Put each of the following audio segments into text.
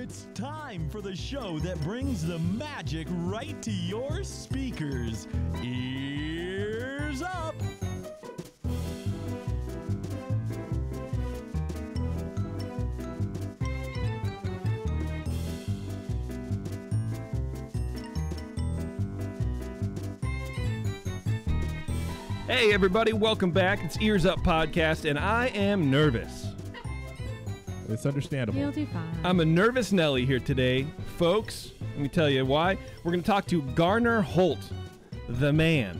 It's time for the show that brings the magic right to your speakers. Ears up! Hey everybody, welcome back. It's Ears Up Podcast, and I am nervous. It's understandable. You'll do fine. I'm a nervous Nelly here today. Folks, let me tell you why. We're going to talk to Garner Holt, the man,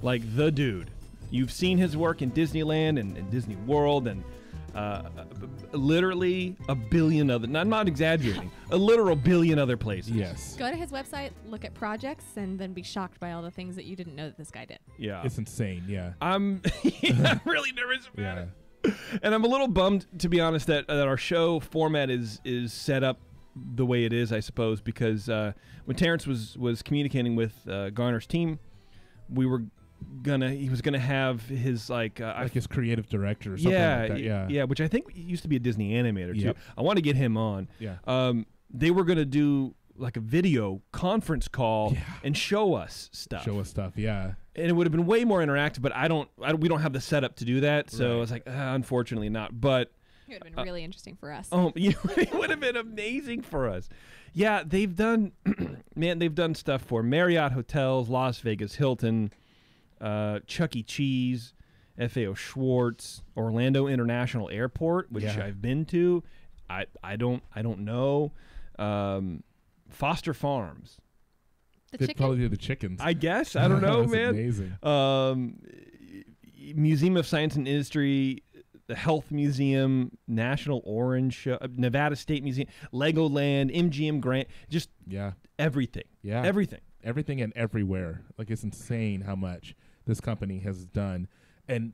like the dude. You've seen his work in Disneyland and Disney World and literally a billion other, I'm not exaggerating, a literal billion other places. Yes. Go to his website, look at projects, and then be shocked by all the things that you didn't know that this guy did. Yeah. It's insane, yeah. I'm really nervous about it. And I'm a little bummed, to be honest, that our show format is set up the way it is, I suppose, because when Terrence was communicating with Garner's team, he was gonna have his his creative director or something like that. Yeah, which I think used to be a Disney animator too. Yep. I want to get him on. Yeah. They were gonna do like a video conference call and show us stuff. Yeah. And it would have been way more interactive, but we don't have the setup to do that. So I was like, unfortunately not. But it would have been really interesting for us. Oh, it would have been amazing for us. Yeah, they've done, they've done stuff for Marriott Hotels, Las Vegas Hilton, Chuck E. Cheese, FAO Schwartz, Orlando International Airport, which I've been to. I don't know. Foster Farms. They'd probably do the chickens. I guess. I don't know, That's man. Amazing. Museum of Science and Industry, the Health Museum, National Orange Show, Nevada State Museum, Legoland, MGM Grand, just everything. Yeah. Everything and everywhere. Like, it's insane how much this company has done. And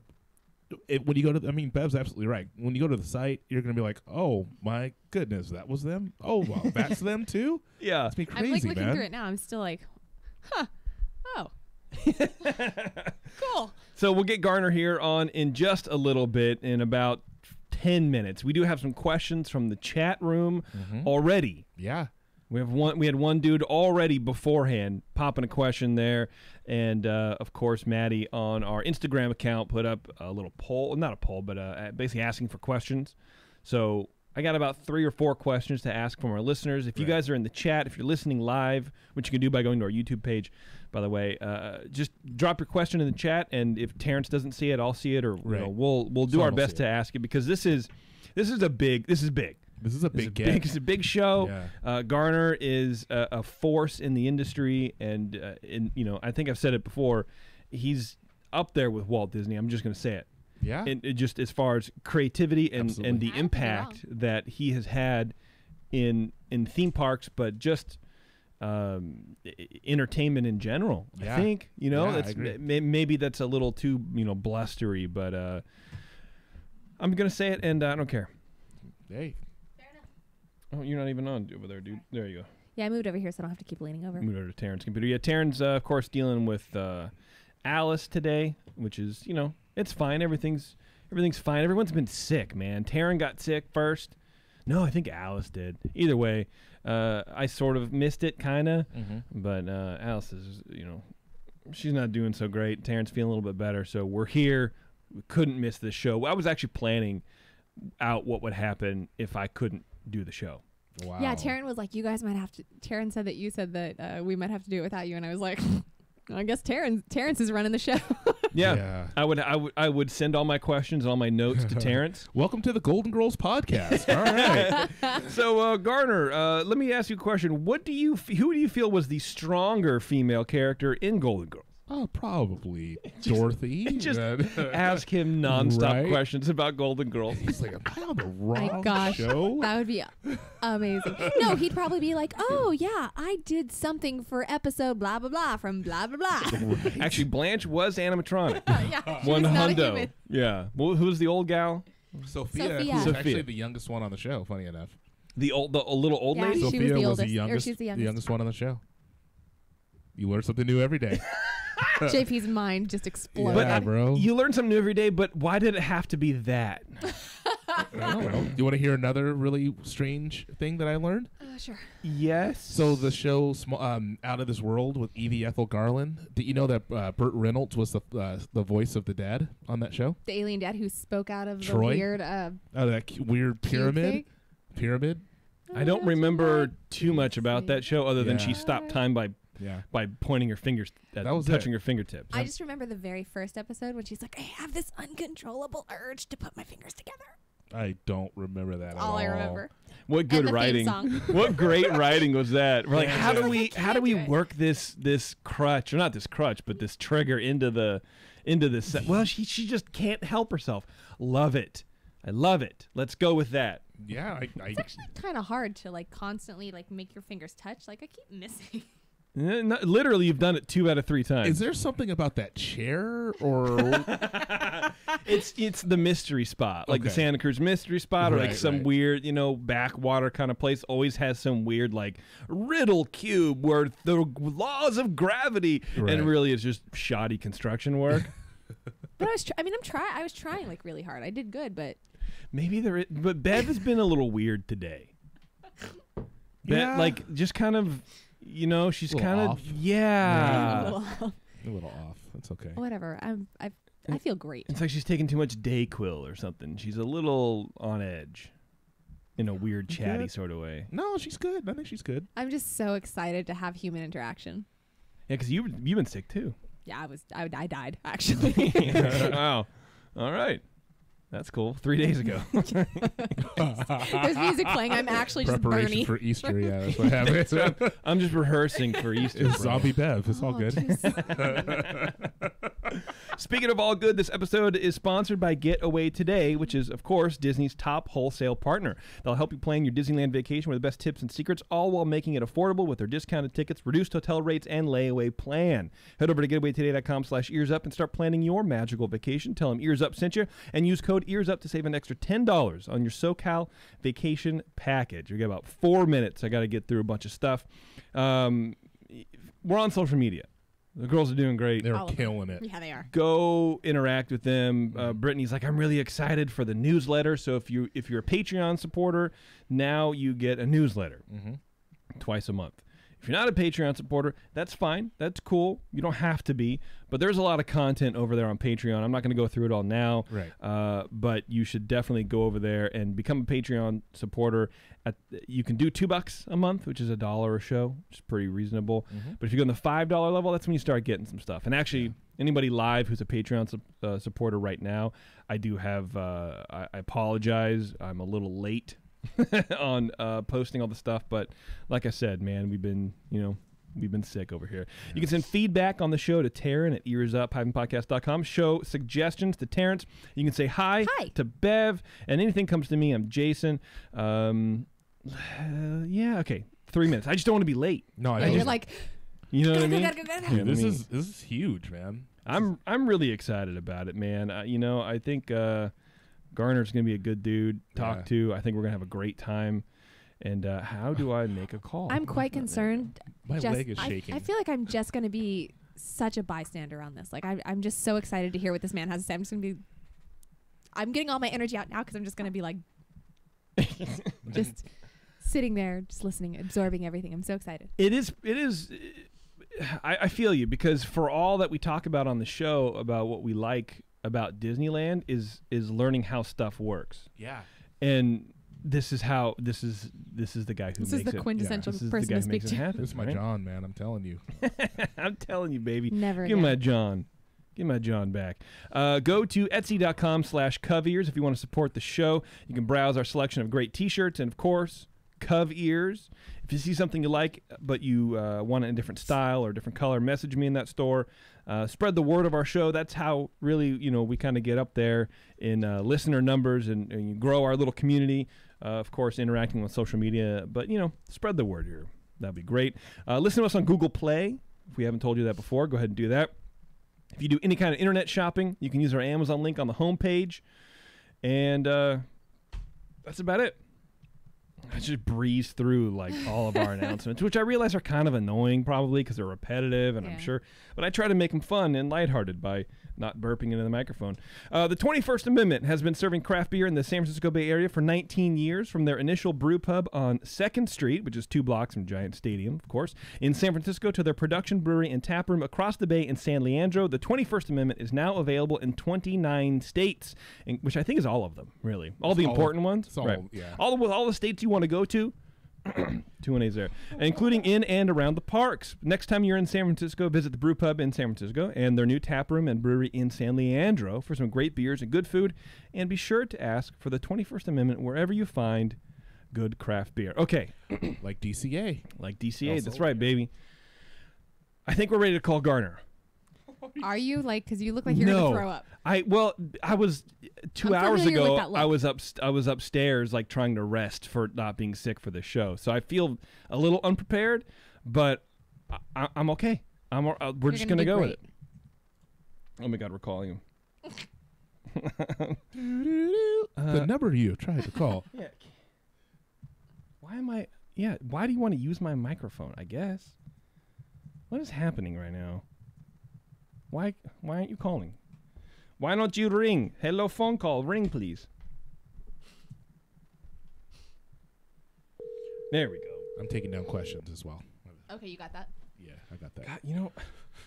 when you go to, Bev's absolutely right. When you go to the site, you're going to be like, oh my goodness, that was them? Oh, wow, that's them too? Yeah. It's me crazy, I'm like looking man. through it now. I'm still like, huh. Oh. Cool. So we'll get Garner here on in just a little bit, in about 10 minutes. We do have some questions from the chat room already. Yeah. We had one dude already beforehand popping a question there, and of course Maddie on our Instagram account put up a little poll, not a poll, but basically asking for questions. So I got about 3 or 4 questions to ask from our listeners. If you guys are in the chat, if you're listening live, which you can do by going to our YouTube page, by the way, just drop your question in the chat, and if Terrence doesn't see it, I'll see it, or we'll do our best to ask it, because this is big. This is a big get. It's a big show. Yeah. Garner is a force in the industry, and I think I've said it before. He's up there with Walt Disney. I'm just going to say it. Yeah. And it just as far as creativity and the impact that he has had in theme parks, but just entertainment in general. Yeah. I think I agree. Maybe that's a little too blustery, but I'm going to say it, and I don't care. Hey. Oh, you're not even on over there, dude. There you go. Yeah, I moved over here so I don't have to keep leaning over. Moved over to Terrence's computer. Yeah, Terrence, of course, dealing with Alice today, which is, it's fine. Everything's fine. Everyone's been sick, man. Terrence got sick first. No, I think Alice did. Either way, I sort of missed it, kind of. But Alice is, she's not doing so great. Terrence feeling a little bit better, so we're here. We couldn't miss this show. I was actually planning out what would happen if I couldn't do the show. Wow. Yeah, Taryn was like, you guys might have to. Taryn said that you said that we might have to do it without you, and I was like, I guess Terrence is running the show. Yeah. I would send all my questions and all my notes to Terrence. Welcome to the Golden Girls podcast. All right. So Garner, let me ask you a question. Who do you feel was the stronger female character in Golden Girls? Oh, probably Dorothy. Just ask him nonstop questions about Golden Girls. He's like, am I on the wrong My gosh, show? that would be amazing. No, he'd probably be like, oh, yeah, I did something for episode blah, blah, blah from blah, blah, blah. Right. Actually, Blanche was animatronic. Yeah, she One was not a hundo. human. Yeah. Well, who's the old gal? Sophia. Sophia. Who's actually the youngest one on the show, funny enough. The little old Yeah, lady? she was Sophia the was oldest, the or youngest, she's the the youngest. youngest one on the show. You learn something new every day. JP's mind just exploded. Yeah, bro. You learn something new every day, but why did it have to be that? I don't know. You want to hear another really strange thing that I learned? Sure. Yes. So the show Out of This World with Evie Ethel Garland. Did you know that Burt Reynolds was the voice of the dad on that show? The alien dad who spoke out of Troy? the weird Out of that weird pyramid. Pyramid. I don't remember too much about that show other than Yeah. she stopped time by pointing her fingers at That was touching it. her fingertips. I just remember the very first episode when she's like, I have this uncontrollable urge to put my fingers together. I don't remember that at all. All I remember. What good And the theme writing! song. What great writing was that? We're like, Yeah. how do we can't do it. work this crutch, or not this crutch, but this trigger into this? Well, she just can't help herself. Love it. I love it. Let's go with that. Yeah, It's actually kind of hard to like constantly like make your fingers touch. Like I keep missing. Literally, you've done it 2 out of 3 times. Is there something about that chair or It's the mystery spot, like the Okay. Santa Cruz mystery spot, or like Right, some right. weird, backwater kind of place. Always has some weird like riddle cube where the laws of gravity, Right. and really it's just shoddy construction work. But I was trying like really hard. I did good, but Maybe but Bev has been a little weird today. Yeah. Like just kind of, she's A little kind off. of yeah. a little off? That's okay. whatever. I feel great. It's like she's taking too much Dayquil or something. She's a little on edge, in a weird chatty Good. sort of way. No, she's good. I think she's good. I'm just so excited to have human interaction. Yeah, because you've been sick too. Yeah, I died actually. Wow. All right. That's cool. 3 days ago. There's music playing. I'm actually just Preparation Bernie. for Easter. Yeah, that's what happened. I'm just rehearsing for Easter. It's Zombie Bev. It's all Oh, good. jeez. Speaking of all good, this episode is sponsored by Getaway Today, which is, of course, Disney's top wholesale partner. They'll help you plan your Disneyland vacation with the best tips and secrets, all while making it affordable with their discounted tickets, reduced hotel rates, and layaway plan. Head over to getawaytoday.com/earsup and start planning your magical vacation. Tell them Ears Up sent you, and use code Ears Up to save an extra $10 on your SoCal vacation package. We got about 4 minutes. I got to get through a bunch of stuff. We're on social media. The girls are doing great. They're All of them. killing it. Yeah, they are. Go interact with them. Brittany's like, I'm really excited for the newsletter. So if you're a Patreon supporter, now you get a newsletter twice a month. If you're not a Patreon supporter, that's fine. That's cool. You don't have to be. But there's a lot of content over there on Patreon. I'm not going to go through it all now. Right. But you should definitely go over there and become a Patreon supporter. You can do $2 a month, which is $1 a show, which is pretty reasonable. But if you go on the $5 level, that's when you start getting some stuff. And actually, anybody live who's a Patreon supporter right now, I do have. I apologize. I'm a little late on posting all the stuff, but like I said, man, we've been sick over here. You can send feedback on the show to Taryn at earsup-podcast.com. Show suggestions to Terrence. You can say hi to Bev, and anything comes to me, I'm Jason. Yeah, okay. 3 minutes. I just don't want to be late. No, I Yeah, don't. you're like, You know what I mean? gotta go. You know what this I mean? is huge, man. I'm really excited about it, man. I think Garner's gonna be a good dude to talk to. I think we're gonna have a great time. And how do I make a call? I'm quite concerned. My leg is I shaking. feel like I'm just going to be such a bystander on this. Like I'm just so excited to hear what this man has to say. I'm getting all my energy out now because I'm just going to be like, just sitting there, just listening, absorbing everything. I'm so excited. It is. I feel you, because for all that we talk about on the show about what we like about Disneyland is learning how stuff works. Yeah. And this is the guy who This makes is the it. quintessential This is the person guy to who speak makes it to. happen. This is my right? John, man. I'm telling you. I'm telling you, baby. Never Give my again. John. Give my John back. Go to etsy.com/covears if you want to support the show. You can browse our selection of great t-shirts and, of course, Cove Ears. If you see something you like but you want it in a different style or a different color, message me in that store. Spread the word of our show. That's how really we kind of get up there in listener numbers and grow our little community. Of course, interacting with social media. But, spread the word here. That'd be great. Listen to us on Google Play. If we haven't told you that before, go ahead and do that. If you do any kind of internet shopping, you can use our Amazon link on the homepage. And that's about it. I just breeze through like all of our announcements, which I realize are kind of annoying probably because they're repetitive, and I'm sure, but I try to make them fun and lighthearted by not burping into the microphone. The 21st Amendment has been serving craft beer in the San Francisco Bay Area for 19 years, from their initial brew pub on 2nd Street, which is 2 blocks from Giant Stadium, of course, in San Francisco, to their production brewery and tap room across the bay in San Leandro. The 21st Amendment is now available in 29 states, which I think is all of them, really. All the important ones. All, right. yeah. All the states you want to go to. 2-1-8's there, including in and around the parks. Next time you're in San Francisco, visit the Brew Pub in San Francisco and their new tap room and brewery in San Leandro for some great beers and good food. And be sure to ask for the 21st Amendment wherever you find good craft beer. Okay. Like DCA. Like DCA. Also, That's right, baby. I think we're ready to call Garner. Are you because you look like you're gonna throw up? I was 2 hours ago. I was upstairs like trying to rest for not being sick for the show, so I feel a little unprepared, but I'm okay. We're just gonna go with it. Oh my God, we're calling him. The number you tried to call. Yeah. Why am I? Yeah. Why do you want to use my microphone? I guess. What is happening right now? Why aren't you calling? Why don't you ring? Hello, phone call. Ring, please. There we go. I'm taking down questions as well. Okay, you got that. Yeah, I got that. God,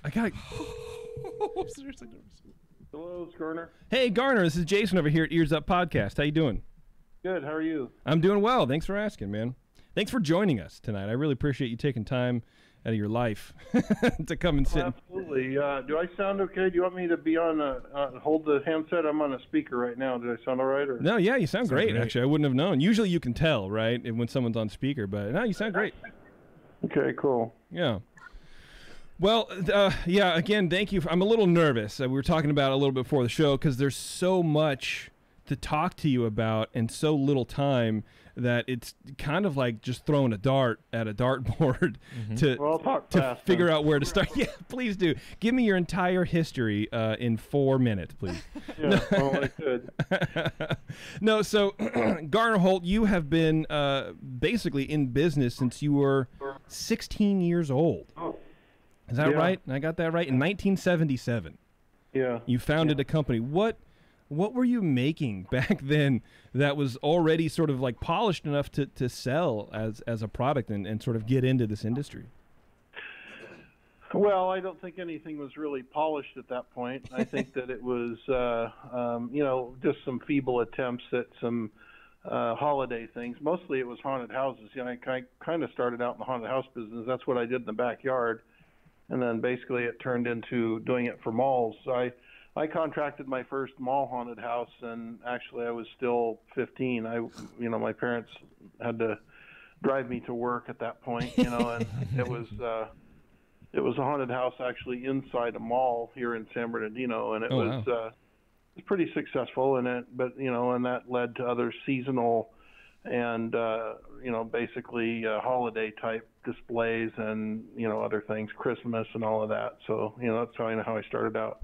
I got. I'm seriously nervous. Hello, it's Garner. Hey, Garner, this is Jason over here at Ears Up Podcast. How you doing? Good. How are you? I'm doing well. Thanks for asking, man. Thanks for joining us tonight. I really appreciate you taking time out of your life to come and sit. Absolutely. Do I sound okay? Do you want me to be on hold the handset? I'm on a speaker right now. Did I sound all right? Or? No, yeah, you sound great. Actually, I wouldn't have known. Usually you can tell, right, when someone's on speaker, but no, you sound great. Okay, cool. Yeah. Well, yeah, again, thank you. I'm a little nervous. We were talking about it a little bit before the show because there's so much to talk to you about and so little time that it's kind of like just throwing a dart at a dartboard to figure out where to start. Yeah, please do. Give me your entire history in 4 minutes, please. Yeah, well, I could. No, so Garner Holt, you have been basically in business since you were 16 years old. Oh. Is that right? I got that right? In 1977. Yeah. You founded a company. What were you making back then that was already sort of like polished enough to sell as a product and sort of get into this industry? Well, I don't think anything was really polished at that point. I think that it was, just some feeble attempts at some holiday things. Mostly it was haunted houses. I kind of started out in the haunted house business. That's what I did in the backyard. And then basically it turned into doing it for malls. I contracted my first mall haunted house, and actually I was still 15. My parents had to drive me to work at that point, and it was a haunted house actually inside a mall here in San Bernardino, and it was pretty successful in it. But and that led to other seasonal and basically holiday type displays and other things, Christmas and all of that. So that's how I started out.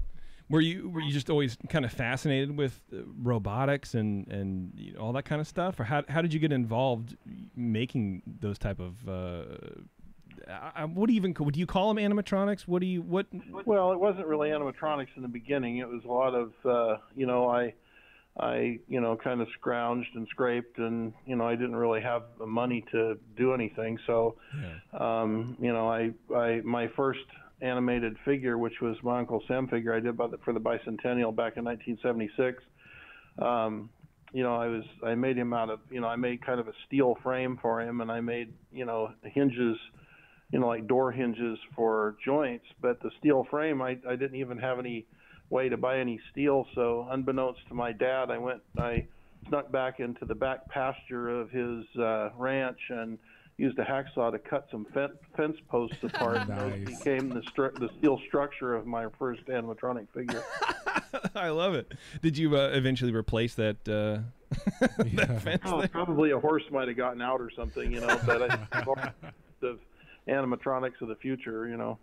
Were you just always kind of fascinated with robotics and all that kind of stuff, or how did you get involved making those type of would you call them animatronics? Well, it wasn't really animatronics in the beginning. It was a lot of I kind of scrounged and scraped, and I didn't really have the money to do anything. So my first animated figure, which was my Uncle Sam figure I did for the bicentennial back in 1976. I made him out of, I made kind of a steel frame for him, and I made, hinges, like door hinges for joints. But the steel frame, I didn't even have any way to buy any steel. So unbeknownst to my dad, I snuck back into the back pasture of his ranch and used a hacksaw to cut some fence posts apart. Nice. Those became the steel structure of my first animatronic figure. I love it. Did you eventually replace that that fence? Probably a horse might have gotten out or something, but I animatronics of the future, you know.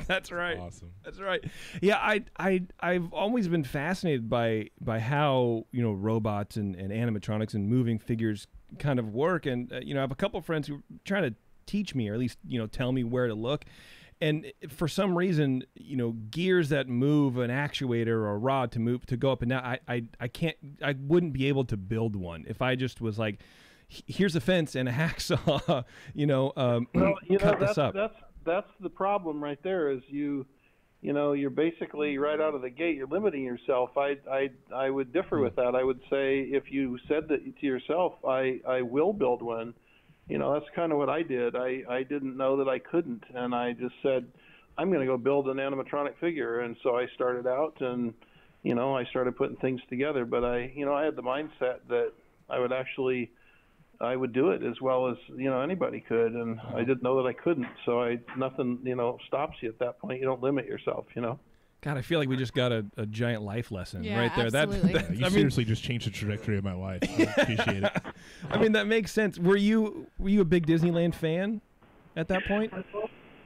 That's right. Awesome. That's right. Yeah, I've always been fascinated by how, you know, robots and animatronics and moving figures kind of work. And you know, I have a couple of friends who are trying to teach me, or at least, you know, tell me where to look. And for some reason, you know, gears that move an actuator or a rod to go up and down, I wouldn't be able to build one if I just was like, here's a fence and a hacksaw, you know, cut this up. That's the problem right there. Is you know, you're basically right out of the gate, you're limiting yourself. I would differ with that. I would say if you said that to yourself, I will build one. You know, that's kind of what I did. I didn't know that I couldn't, and I just said, I'm going to go build an animatronic figure. And so I started out, and, you know, I started putting things together. But I had the mindset that I would do it as well as, you know, anybody could. And I didn't know that I couldn't. So nothing, you know, stops you at that point. You don't limit yourself, you know. God, I feel like we just got a giant life lesson right there. Absolutely. You seriously just changed the trajectory of my life. I appreciate it. I mean, that makes sense. Were you a big Disneyland fan at that point?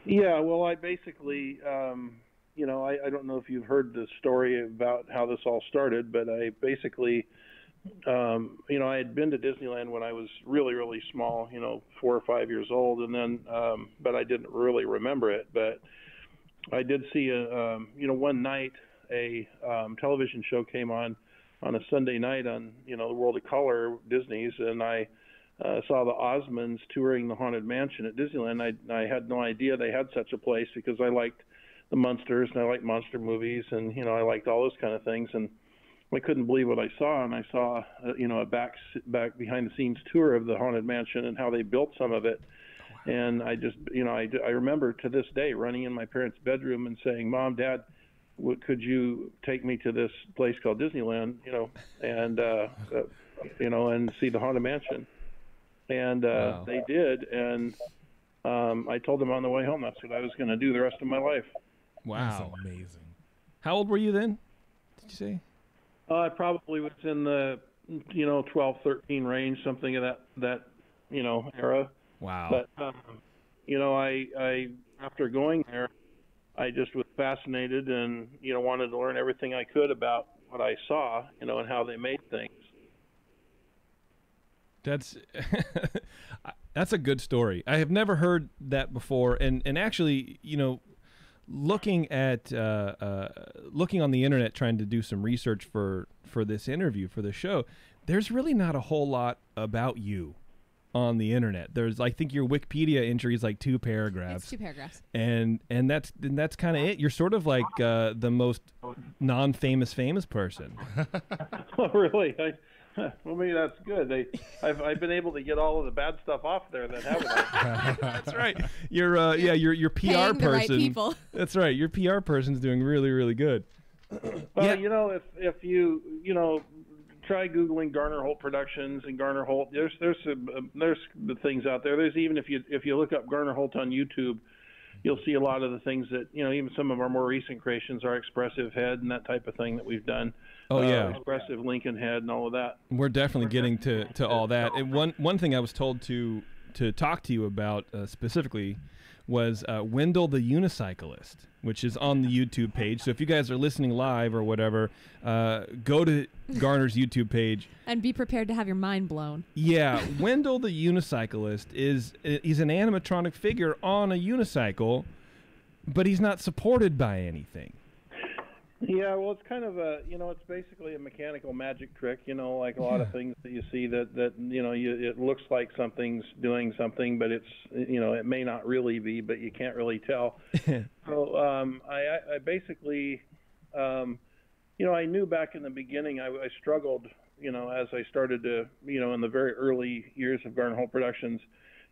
Yeah, well, I basically, you know, I don't know if you've heard the story about how this all started, but I basically, you know, I had been to Disneyland when I was really, really small, you know, 4 or 5 years old, and then, but I didn't really remember it. But I did see you know, one night a television show came on a Sunday night on, you know, the World of Color, Disney's, and I saw the Osmonds touring the Haunted Mansion at Disneyland. I had no idea they had such a place because I liked the Munsters and I liked monster movies, and, you know, I liked all those kind of things, and I couldn't believe what I saw. And I saw, you know, a back behind the scenes tour of the Haunted Mansion and how they built some of it. And I just, you know, I remember to this day running in my parents' bedroom and saying, Mom, Dad, could you take me to this place called Disneyland, you know, and, you know, and see the Haunted Mansion. And Wow. They did. And I told them on the way home that's what I was going to do the rest of my life. Wow. That's amazing. How old were you then? Did you say? I probably was in the, you know, 12, 13 range, something of that, you know, era. Wow. But, you know, I after going there, I just was fascinated and, you know, wanted to learn everything I could about what I saw, you know, and how they made things. That's that's a good story. I have never heard that before, and actually, you know, looking at looking on the internet, trying to do some research for this interview for the show, there's really not a whole lot about you on the internet. There's, I think your Wikipedia entry is like 2 paragraphs. It's 2 paragraphs. And that's kind of it. You're sort of like the most non-famous famous person. Oh, really? Well, maybe that's good. I've been able to get all of the bad stuff off there that haven't I? That's right. Your your PR Paying the right person. people. That's right. Your PR person's doing really, really good. Well, Yeah. you know, if you know, try Googling Garner Holt Productions and Garner Holt. There's the things out there. There's even if you look up Garner Holt on YouTube, you'll see a lot of the things that, you know, even some of our more recent creations, our expressive head and that type of thing that we've done. Oh yeah, expressive Lincoln head and all of that. we're definitely getting to all that. And one thing I was told to talk to you about specifically was Wendell the Unicyclist, which is on the YouTube page. So if you guys are listening live or whatever, go to Garner's YouTube page. And be prepared to have your mind blown. Yeah, Wendell the Unicyclist he's an animatronic figure on a unicycle, but he's not supported by anything. Yeah, well, it's kind of it's basically a mechanical magic trick, you know, like a lot of things that you see that you know, it looks like something's doing something, but it's, you know, it may not really be, but you can't really tell. So I basically, you know, I knew back in the beginning I struggled, you know, as I started to, you know, in the very early years of Garner Holt Productions.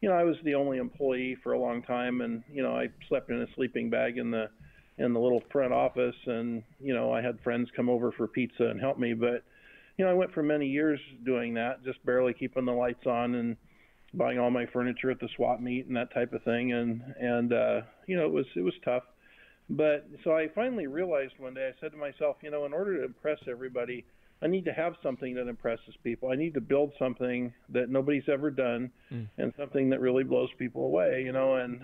You know, I was the only employee for a long time, and, you know, I slept in a sleeping bag in the little front office, and, you know, I had friends come over for pizza and help me. But, you know, I went for many years doing that, just barely keeping the lights on and buying all my furniture at the swap meet and that type of thing. And you know, it was tough. But so I finally realized one day, I said to myself, you know, in order to impress everybody, I need to have something that impresses people. I need to build something that nobody's ever done, and something that really blows people away, you know. And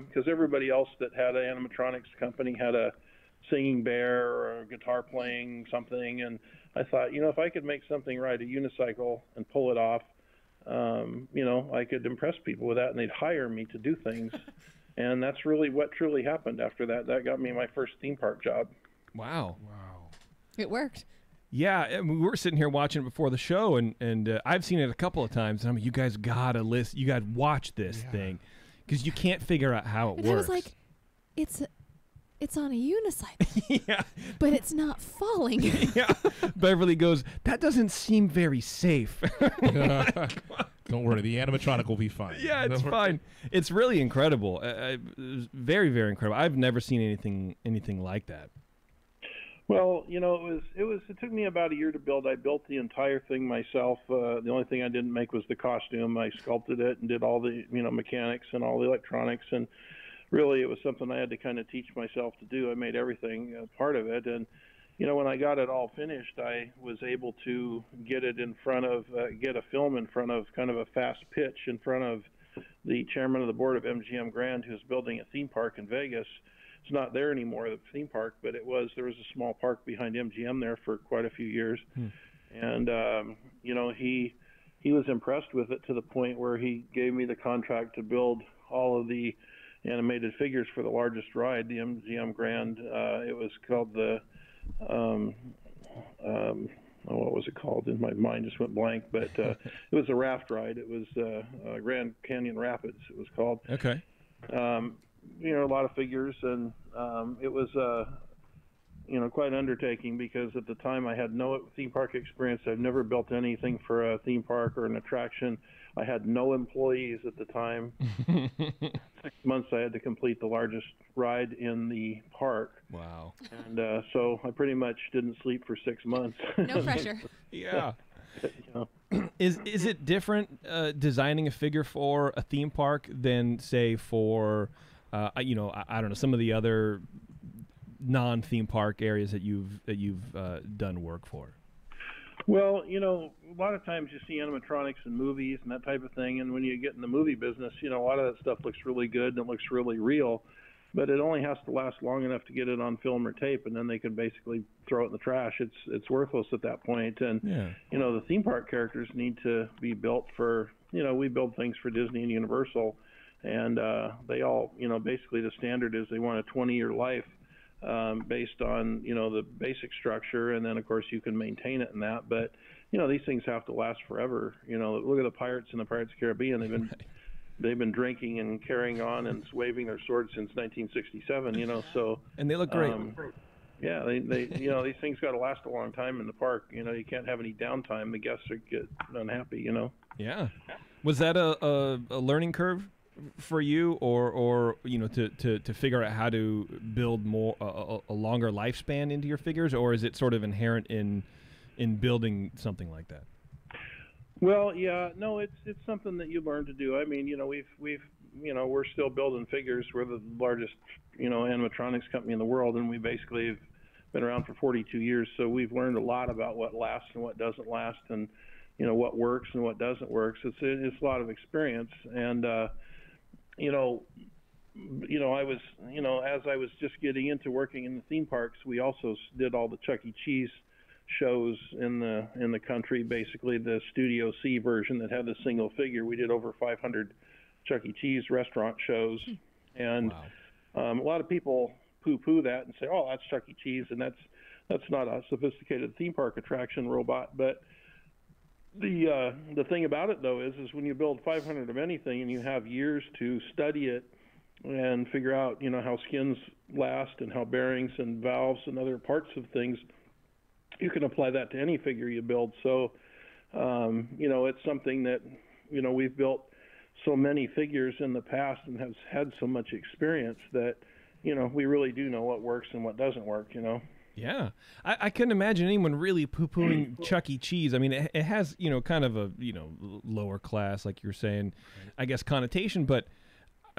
because everybody else that had an animatronics company had a singing bear or a guitar playing something, and I thought, you know, if I could make something right, a unicycle, and pull it off, you know, I could impress people with that, and they'd hire me to do things. And that's really what truly happened after that. That got me my first theme park job. Wow. It worked. Yeah, and we were sitting here watching it before the show, and I've seen it a couple of times. And I'm like, you guys gotta listen. You gotta watch this thing, because you can't figure out how it And works. I was like, it's on a unicycle, yeah, but it's not falling. yeah. Beverly goes, that doesn't seem very safe. Don't worry, the animatronic will be fine. Yeah, it's fine. It's really incredible. It was very, very incredible. I've never seen anything like that. Well, you know, it took me about a year to build. I built the entire thing myself. The only thing I didn't make was the costume. I sculpted it and did all the, you know, mechanics and all the electronics, and really it was something I had to kind of teach myself to do. I made everything part of it, and you know, when I got it all finished, I was able to get it in front of, get a film in front of kind of a fast pitch in front of the chairman of the board of MGM Grand, who's building a theme park in Vegas. It's not there anymore, the theme park, but there was a small park behind MGM there for quite a few years. And, you know, he was impressed with it to the point where he gave me the contract to build all of the animated figures for the largest ride, the MGM Grand. It was called the what was it called? In my mind just went blank, but it was a raft ride. It was Grand Canyon Rapids, it was called. Okay. You know, a lot of figures, and it was you know, quite an undertaking, because at the time I had no theme park experience. I've never built anything for a theme park or an attraction. I had no employees at the time. 6 months I had to complete the largest ride in the park. Wow. And so I pretty much didn't sleep for 6 months. No pressure. Yeah. You know. Is it different designing a figure for a theme park than, say, for you know, I don't know, some of the other non-theme park areas that you've done work for? Well, you know, a lot of times you see animatronics in movies and that type of thing, and when you get in the movie business, you know, a lot of that stuff looks really good and it looks really real, but it only has to last long enough to get it on film or tape, and then they can basically throw it in the trash. It's worthless at that point. And you know, the theme park characters need to be built for, you know, we build things for Disney and Universal, and they all, you know, basically the standard is they want a 20-year life. Based on, you know, the basic structure, and then of course you can maintain it in that. But you know, these things have to last forever. You know, look at the pirates in the Pirates of the Caribbean. They've been drinking and carrying on and waving their swords since 1967. You know, so and they look great. Yeah, they you know, these things got to last a long time in the park. You know, you can't have any downtime. The guests get unhappy. You know. Yeah. Was that a learning curve for you, or you know, to figure out how to build more a longer lifespan into your figures, or is it sort of inherent in building something like that? Well, yeah, no, it's something that you learn to do. I mean, you know, we've you know, we're still building figures. We're the largest, you know, animatronics company in the world, and we basically have been around for 42 years. So we've learned a lot about what lasts and what doesn't last, and you know, what works and what doesn't work. So it's a lot of experience. And you know, I was, you know, as I was just getting into working in the theme parks, we also did all the Chuck E. Cheese shows in the country. Basically, the Studio C version that had the single figure. We did over 500 Chuck E. Cheese restaurant shows, and a lot of people poo-poo that and say, "Oh, that's Chuck E. Cheese," and that's not a sophisticated theme park attraction robot, but the thing about it, though, is when you build 500 of anything and you have years to study it and figure out, you know, how skins last and how bearings and valves and other parts of things, you can apply that to any figure you build. So, you know, it's something that, you know, we've built so many figures in the past and have had so much experience that, you know, we really do know what works and what doesn't work, you know. Yeah, I couldn't imagine anyone really poo-pooing Chuck E. Cheese. I mean, it has, you know, kind of a, you know, lower class, like you're saying, I guess, connotation. But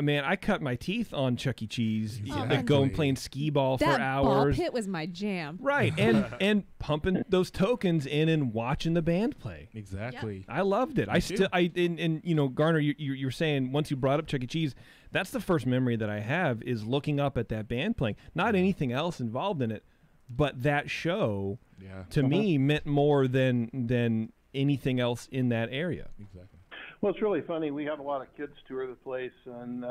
man, I cut my teeth on Chuck E. Cheese, Exactly. going playing skee ball for That ball hours. pit was my jam. Right, and pumping those tokens in and watching the band play. Exactly. I loved it. And you know, Garner, you're saying once you brought up Chuck E. Cheese, that's the first memory that I have is looking up at that band playing. Not anything else involved in it, but that show to me meant more than anything else in that area. Exactly. Well, it's really funny. We have a lot of kids tour the place, and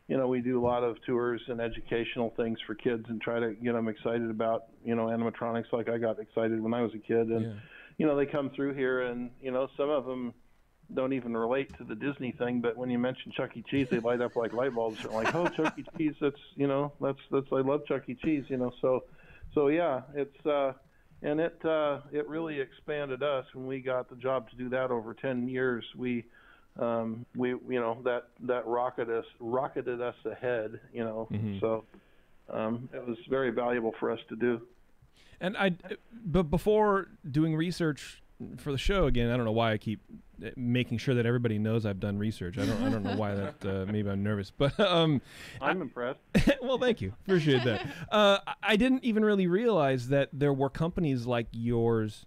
you know, we do a lot of tours and educational things for kids and try to get them excited about, you know, animatronics like I got excited when I was a kid. And you know, they come through here, and you know, some of them don't even relate to the Disney thing, but when you mention Chuck E. Cheese, they light up like light bulbs. They're like, "Oh, Chuck E. Cheese! That's, you know, that's I love Chuck E. Cheese." You know, so yeah, it's and it really expanded us when we got the job to do that over 10 years. We you know, that rocketed us ahead. You know, so it was very valuable for us to do. And but before doing research for the show, again, I don't know why I keep making sure that everybody knows I've done research. I don't know why that. Maybe I'm nervous, but I'm impressed. Well, thank you, appreciate that. I didn't even really realize that there were companies like yours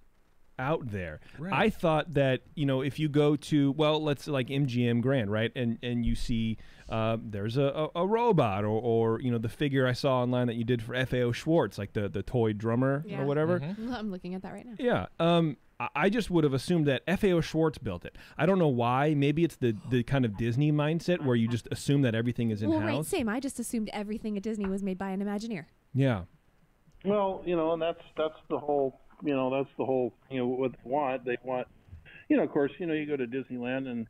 out there. Right. I thought that, you know, if you go to, well, let's like MGM Grand, right, and you see there's a robot or you know, the figure I saw online that you did for FAO Schwartz, like the toy drummer or whatever. I'm looking at that right now. Yeah. I just would have assumed that FAO Schwartz built it. I don't know why. Maybe it's the kind of Disney mindset where you just assume that everything is in-house. Well, right, same. I just assumed everything at Disney was made by an Imagineer. Yeah. Well, you know, and that's the whole, you know, what they want, you know, of course, you know, you go to Disneyland and,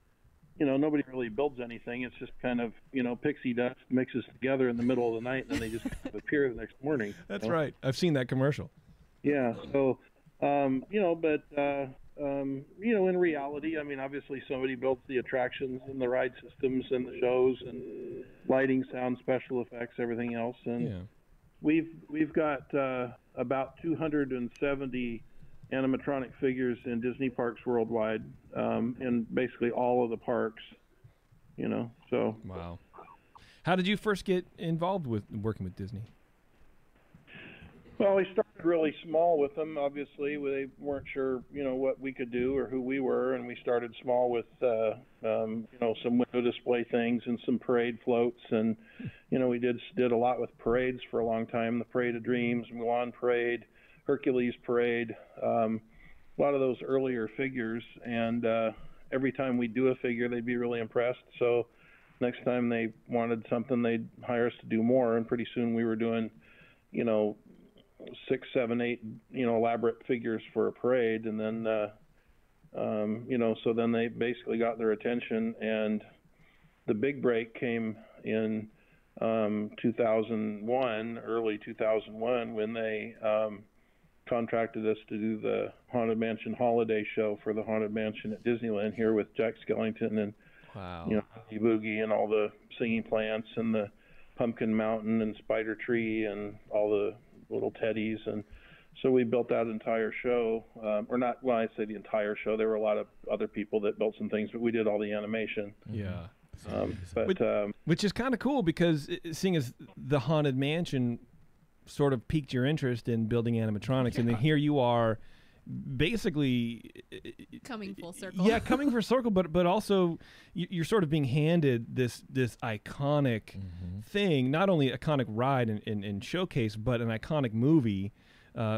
you know, nobody really builds anything. It's just kind of, you know, pixie dust mixes together in the middle of the night, and then they just kind of appear the next morning. That's right. I've seen that commercial. Yeah. So, you know, but, you know, in reality, I mean, obviously somebody builds the attractions and the ride systems and the shows and lighting, sound, special effects, everything else. And we've got about 270 animatronic figures in Disney parks worldwide, in basically all of the parks, you know, so. Wow. How did you first get involved with working with Disney? Well, we started really small with them. Obviously, they weren't sure, you know, what we could do or who we were, and we started small with, you know, some window display things and some parade floats, and you know, we did a lot with parades for a long time. The Parade of Dreams, Mulan Parade, Hercules Parade, a lot of those earlier figures, and every time we do a figure, they'd be really impressed. So next time they wanted something, they'd hire us to do more, and pretty soon we were doing, you know, 6, 7, 8, you know, elaborate figures for a parade, and then, you know, so then they basically got their attention, and the big break came in 2001, early 2001, when they contracted us to do the Haunted Mansion Holiday Show for the Haunted Mansion at Disneyland here with Jack Skellington and, you know, Boogie Boogie and all the singing plants and the Pumpkin Mountain and Spider Tree and all the little teddies. And so we built that entire show, or not, when I say the entire show, there were a lot of other people that built some things, but we did all the animation. Yeah. Which is kind of cool, because seeing as the Haunted Mansion sort of piqued your interest in building animatronics, and then here you are basically coming full circle. Yeah, coming full circle, but also you're sort of being handed this iconic thing, not only iconic ride and showcase, but an iconic movie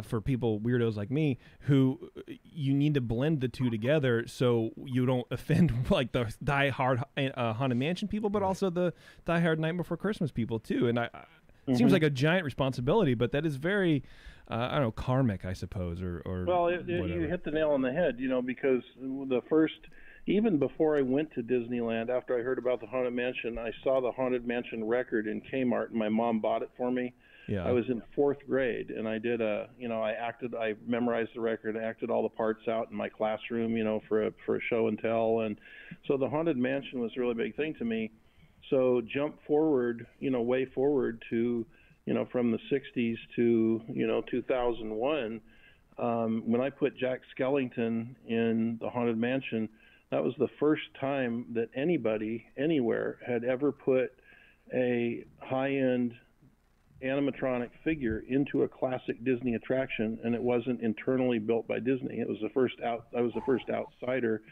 for people, weirdos like me, who you need to blend the two together so you don't offend like the die-hard Haunted Mansion people, but also the die-hard Night Before Christmas people too. And it seems like a giant responsibility, but that is very, I don't know, karmic, I suppose, or well, you hit the nail on the head, you know, because even before I went to Disneyland, after I heard about the Haunted Mansion, I saw the Haunted Mansion record in Kmart, and my mom bought it for me. Yeah. I was in 4th grade, and I did I memorized the record, I acted all the parts out in my classroom, you know, for a show and tell, and so the Haunted Mansion was a really big thing to me. So jump forward, you know, way forward to, you know, from the 60s to, you know, 2001, when I put Jack Skellington in the Haunted Mansion, that was the first time that anybody anywhere had ever put a high-end animatronic figure into a classic Disney attraction, and it wasn't internally built by Disney. It was the first I was the first outsider,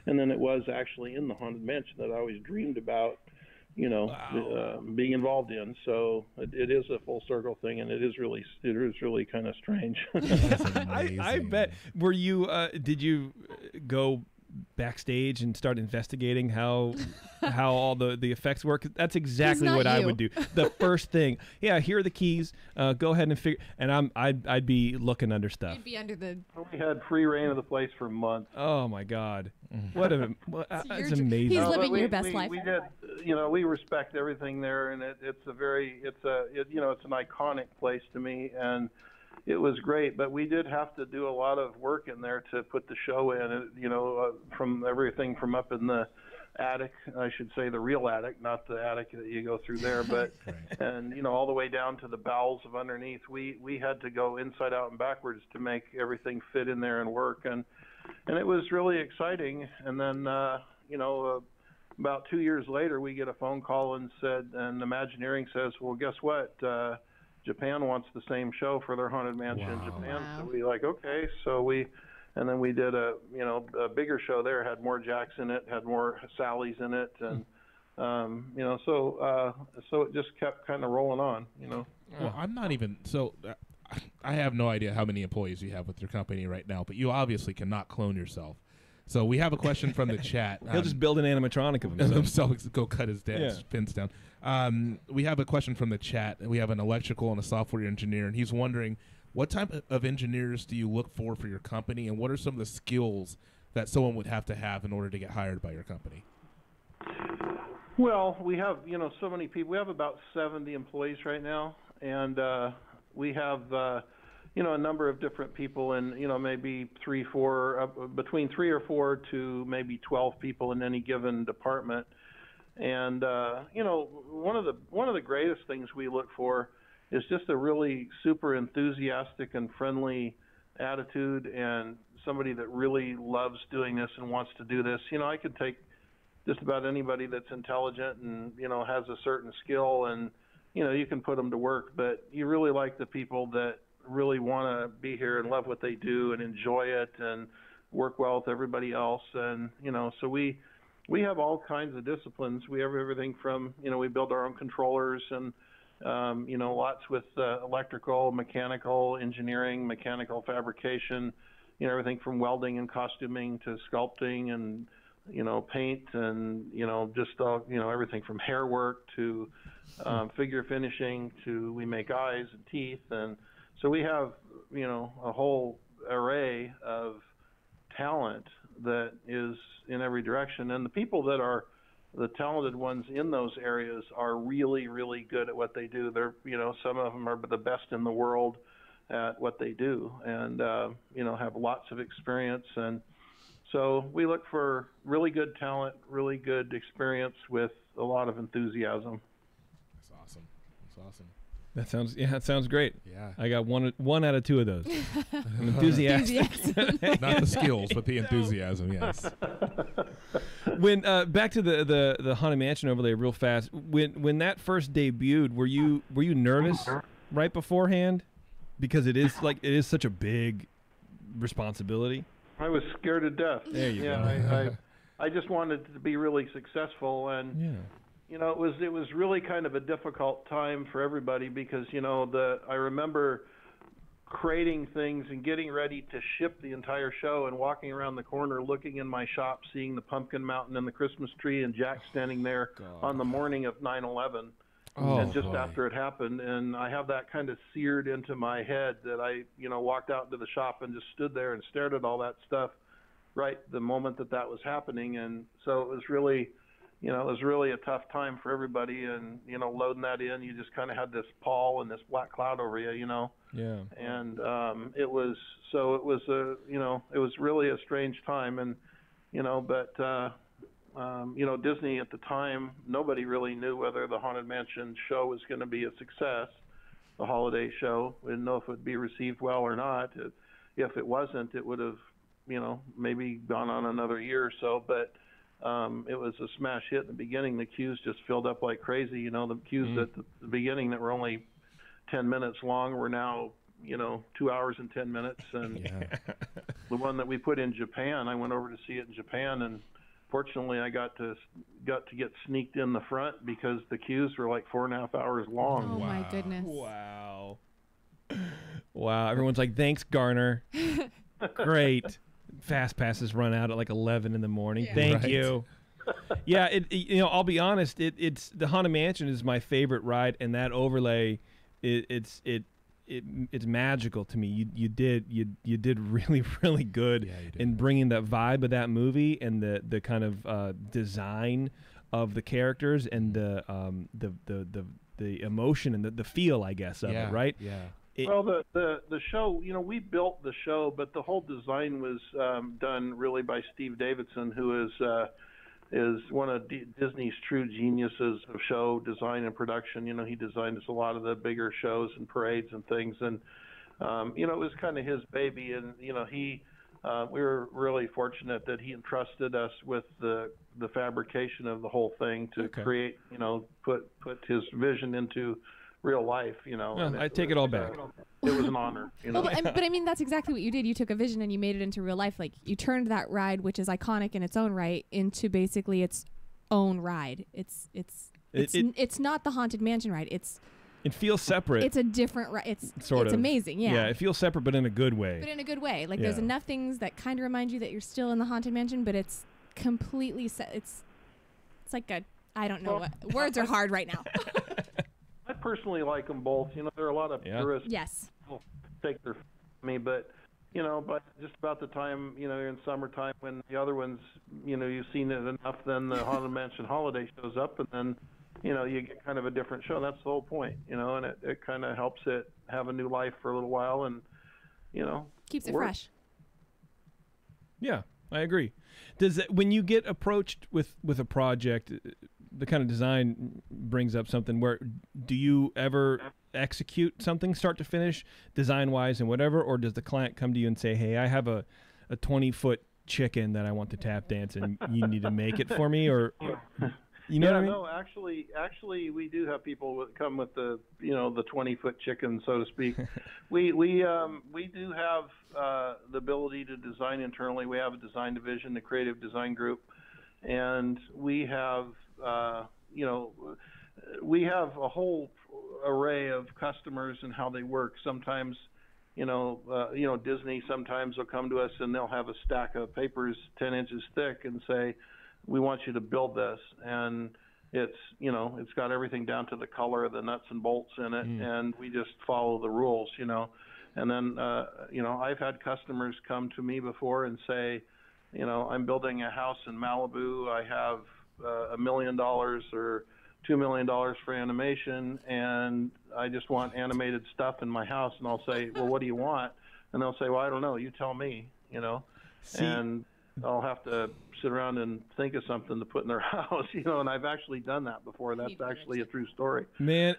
and then it was actually in the Haunted Mansion that I always dreamed about, being involved in. So it is a full circle thing, and it is really kind of strange. I bet. Were you? Did you go backstage and start investigating how all the effects work? That's exactly what I would do. The first thing, here are the keys. Go ahead and figure. And I'd be looking under stuff. You'd be under the. We had free reign of the place for months. Oh my God, it's amazing. He's living your best life. We did, we respect everything there, and it's an iconic place to me, and it was great, but we did have to do a lot of work in there to put the show in, from everything from up in the attic, I should say the real attic, not the attic that you go through there, but, and, all the way down to the bowels of underneath. We had to go inside out and backwards to make everything fit in there and work, and it was really exciting. And then, about 2 years later, we get a phone call and Imagineering says, well, guess what? Japan wants the same show for their Haunted Mansion in Japan. So we okay. So we did a bigger show there, had more Jacks in it, had more Sallys in it, and so it just kept kind of rolling on. Well, I'm not even so. I have no idea how many employees you have with your company right now, but you obviously cannot clone yourself. So we have a question from the chat. He'll just build an animatronic of himself. Go cut his dad's pins down. We have a question from the chat. We have an electrical and a software engineer, and he's wondering, what type of engineers do you look for your company, and what are some of the skills that someone would have to have in order to get hired by your company? Well, we have, so many people. We have about 70 employees right now, and we have a number of different people, and maybe between 3 or 4 to maybe 12 people in any given department. And one of the greatest things we look for is just a really super enthusiastic and friendly attitude, and somebody that really loves doing this and wants to do this. I could take just about anybody that's intelligent and has a certain skill, and you can put them to work, but you really like the people that really want to be here and love what they do and enjoy it and work well with everybody else. And so we have all kinds of disciplines. We have everything from we build our own controllers, and lots with electrical, mechanical engineering, mechanical fabrication, everything from welding and costuming to sculpting and paint, and just everything from hair work to figure finishing to we make eyes and teeth. And so we have a whole array of talent that is in every direction, and the people that are the talented ones in those areas are really, really good at what they do. They're some of them are the best in the world at what they do, and have lots of experience. And so we look for really good talent, really good experience with a lot of enthusiasm. That's awesome. That's awesome. That sounds great. Yeah. I got one out of 2 of those. Enthusiastic. Not the skills, but the enthusiasm, yes. When back to the Haunted Mansion overlay real fast. When that first debuted, were you nervous right beforehand? Because it is such a big responsibility. I was scared to death. There you go. I just wanted it to be really successful, and it was really kind of a difficult time for everybody, because I remember creating things and getting ready to ship the entire show and walking around the corner looking in my shop, seeing the pumpkin mountain and the Christmas tree and Jack standing there on the morning of 9/11. And just after it happened, and I have that kind of seared into my head that I walked out into the shop and just stood there and stared at all that stuff right the moment that was happening. And so it was really a tough time for everybody, and loading that in, you just kind of had this pall and this black cloud over you, Yeah. And it was really a strange time, and but Disney at the time, nobody really knew whether the Haunted Mansion show was going to be a success. The holiday show, we didn't know if it would be received well or not. If it wasn't, it would have maybe gone on another year or so, but It was a smash hit in the beginning. The queues just filled up like crazy. You know, the queues at the beginning that were only 10 minutes long were now, 2 hours and 10 minutes. And the one that we put in Japan, I went over to see it in Japan, and fortunately I got to get sneaked in the front because the queues were like 4.5 hours long. Oh my goodness. Wow. Wow. Everyone's like, thanks, Garner. Great. Fast passes run out at like 11 in the morning. Yeah. Thank Right. you. Yeah, I'll be honest. It's the Haunted Mansion is my favorite ride, and that overlay, it's magical to me. You did really really good in bringing that vibe of that movie and the kind of design of the characters and the emotion and the feel, I guess, of it. Right? Yeah. Well, the show, we built the show, but the whole design was done really by Steve Davidson, who is one of Disney's true geniuses of show design and production. He designed us a lot of the bigger shows and parades and things, and it was kind of his baby. And we were really fortunate that he entrusted us with the fabrication of the whole thing to create, put his vision into real life, Well, I take it all back. It was an honor, Well, but I mean, that's exactly what you did. You took a vision and you made it into real life. Like, you turned that ride, which is iconic in its own right, into basically its own ride. It's not the Haunted Mansion ride. It feels separate. It's a different ride. It's sort of amazing. Yeah. Yeah, it feels separate, but in a good way. But in a good way. Like, there's enough things that kind of remind you that you're still in the Haunted Mansion, but it's completely it's like I don't know what words are hard right now. I personally like them both. There are a lot of purists Yes. who take their me, but by just about the time you're in summertime when the other ones, you've seen it enough, then the Haunted Mansion Holiday shows up, and then you get kind of a different show. That's the whole point, and it kind of helps it have a new life for a little while, and Keeps it works. fresh. Yeah, I agree. When you get approached with a project, the kind of design brings up something where do you ever execute something start to finish design wise and whatever, or does the client come to you and say, hey, I have a 20-foot chicken that I want to tap dance and you need to make it for me, or you know what I mean? No, actually we do have people come with the the 20-foot chicken, so to speak. we do have the ability to design internally. We have a design division, the creative design group, and we have we have a whole array of customers and how they work. Sometimes, Disney sometimes will come to us and they'll have a stack of papers 10 inches thick and say, we want you to build this. And it's got everything down to the color, the nuts and bolts in it, and we just follow the rules, And then, I've had customers come to me before and say, I'm building a house in Malibu. I have $1 million or $2 million for animation, and I just want animated stuff in my house. And I'll say, well, what do you want? And they'll say, well, I don't know. You tell me, And I'll have to sit around and think of something to put in their house, and I've actually done that before. That's actually a true story. Man,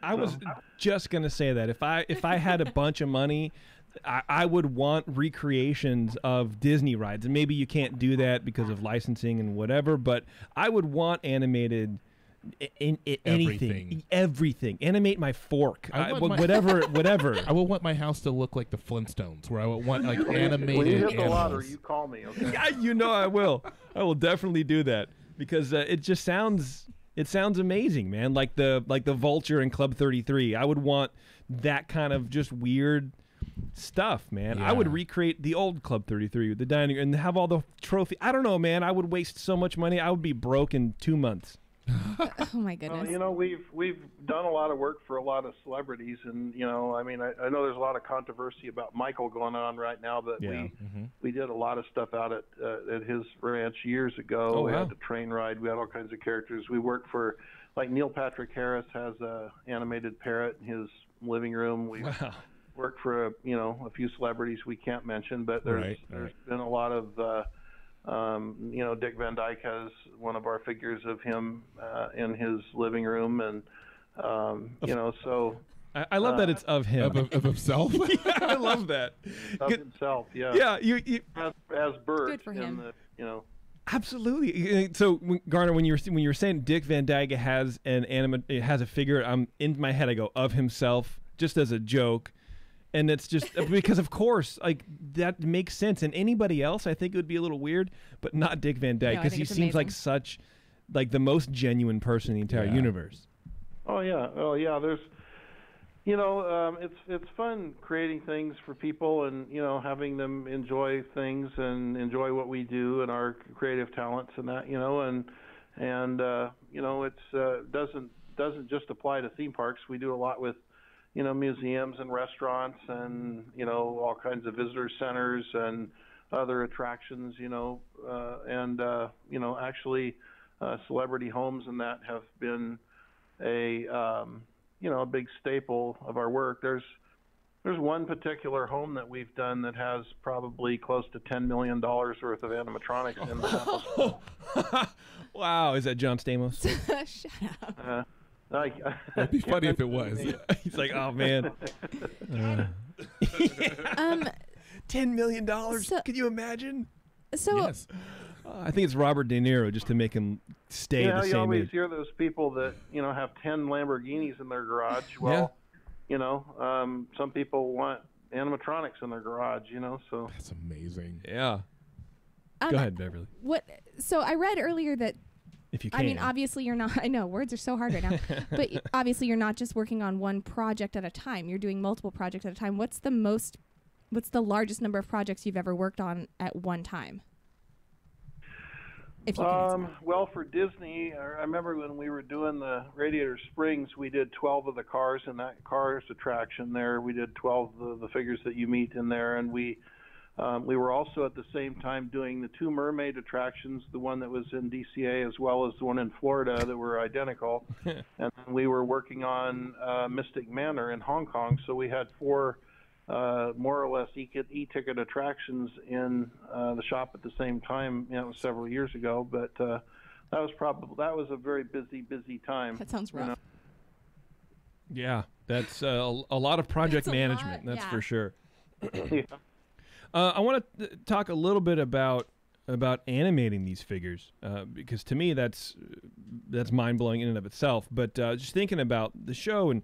I was just going to say that. If I had a bunch of money, I would want recreations of Disney rides. And maybe you can't do that because of licensing and whatever, but I would want animated everything. Animate my fork. Whatever. I would want my house to look like the Flintstones, where I would want like animated When you hit the animals. lottery, you call me, okay? Yeah, I will. I will definitely do that because it just sounds amazing, man. Like the Vulture in Club 33. I would want that kind of just weird stuff, man. I would recreate the old Club 33 with the dining and have all the trophy. I don't know, man. I would waste so much money. I would be broke in 2 months. Oh my goodness. We've done a lot of work for a lot of celebrities, and I know there's a lot of controversy about Michael going on right now, but we did a lot of stuff out at his ranch years ago. Oh, we wow. had the train ride. We had all kinds of characters. We worked for, like, Neil Patrick Harris has a animated parrot in his living room. We worked for a few celebrities we can't mention, but there's been a lot of Dick Van Dyke has one of our figures of him in his living room, and so I love that it's of him. Of himself? Yeah, I love that. of himself, yeah. Yeah, you as Bert Good for him. in the Absolutely. So, Garner, when you were saying Dick Van Dyke has it has a figure, in my head I go of himself just as a joke, and it's just because of course like that makes sense. And anybody else, I think it would be a little weird, but not Dick Van Dyke because he seems like such like the most genuine person in the entire universe. Oh yeah. There's. It's fun creating things for people and, having them enjoy things and enjoy what we do and our creative talents and that, it's doesn't just apply to theme parks. We do a lot with, museums and restaurants and, all kinds of visitor centers and other attractions, actually celebrity homes and that have been a big staple of our work. There's one particular home that we've done that has probably close to $10 million worth of animatronics in the house. Wow, is that John Stamos? Shut up. That'd be funny if it was. He's like, oh man. $10 million. Can you imagine? So yes. I think it's Robert De Niro just to make him stay the same you always age. hear those people that have 10 Lamborghinis in their garage. Well, some people want animatronics in their garage. So that's amazing. Yeah. Go ahead, Beverly. So I read earlier that. If you can. I mean, obviously you're not. I know words are so hard right now, but obviously you're not just working on one project at a time. You're doing multiple projects at a time. What's the largest number of projects you've ever worked on at one time? If you can well, for Disney, I remember when we were doing the Radiator Springs, we did 12 of the cars in that Cars attraction there. We did 12 of the figures that you meet in there, and we were also at the same time doing the 2 mermaid attractions, the one that was in DCA as well as the one in Florida that were identical. And then we were working on Mystic Manor in Hong Kong, so we had 4 more or less e-ticket attractions in the shop at the same time. It was several years ago, but that was a very busy time. That sounds rough. Yeah, that's a lot of project management. That's for sure. Yeah. I want to talk a little bit about animating these figures because to me that's mind-blowing in and of itself. But just thinking about the show and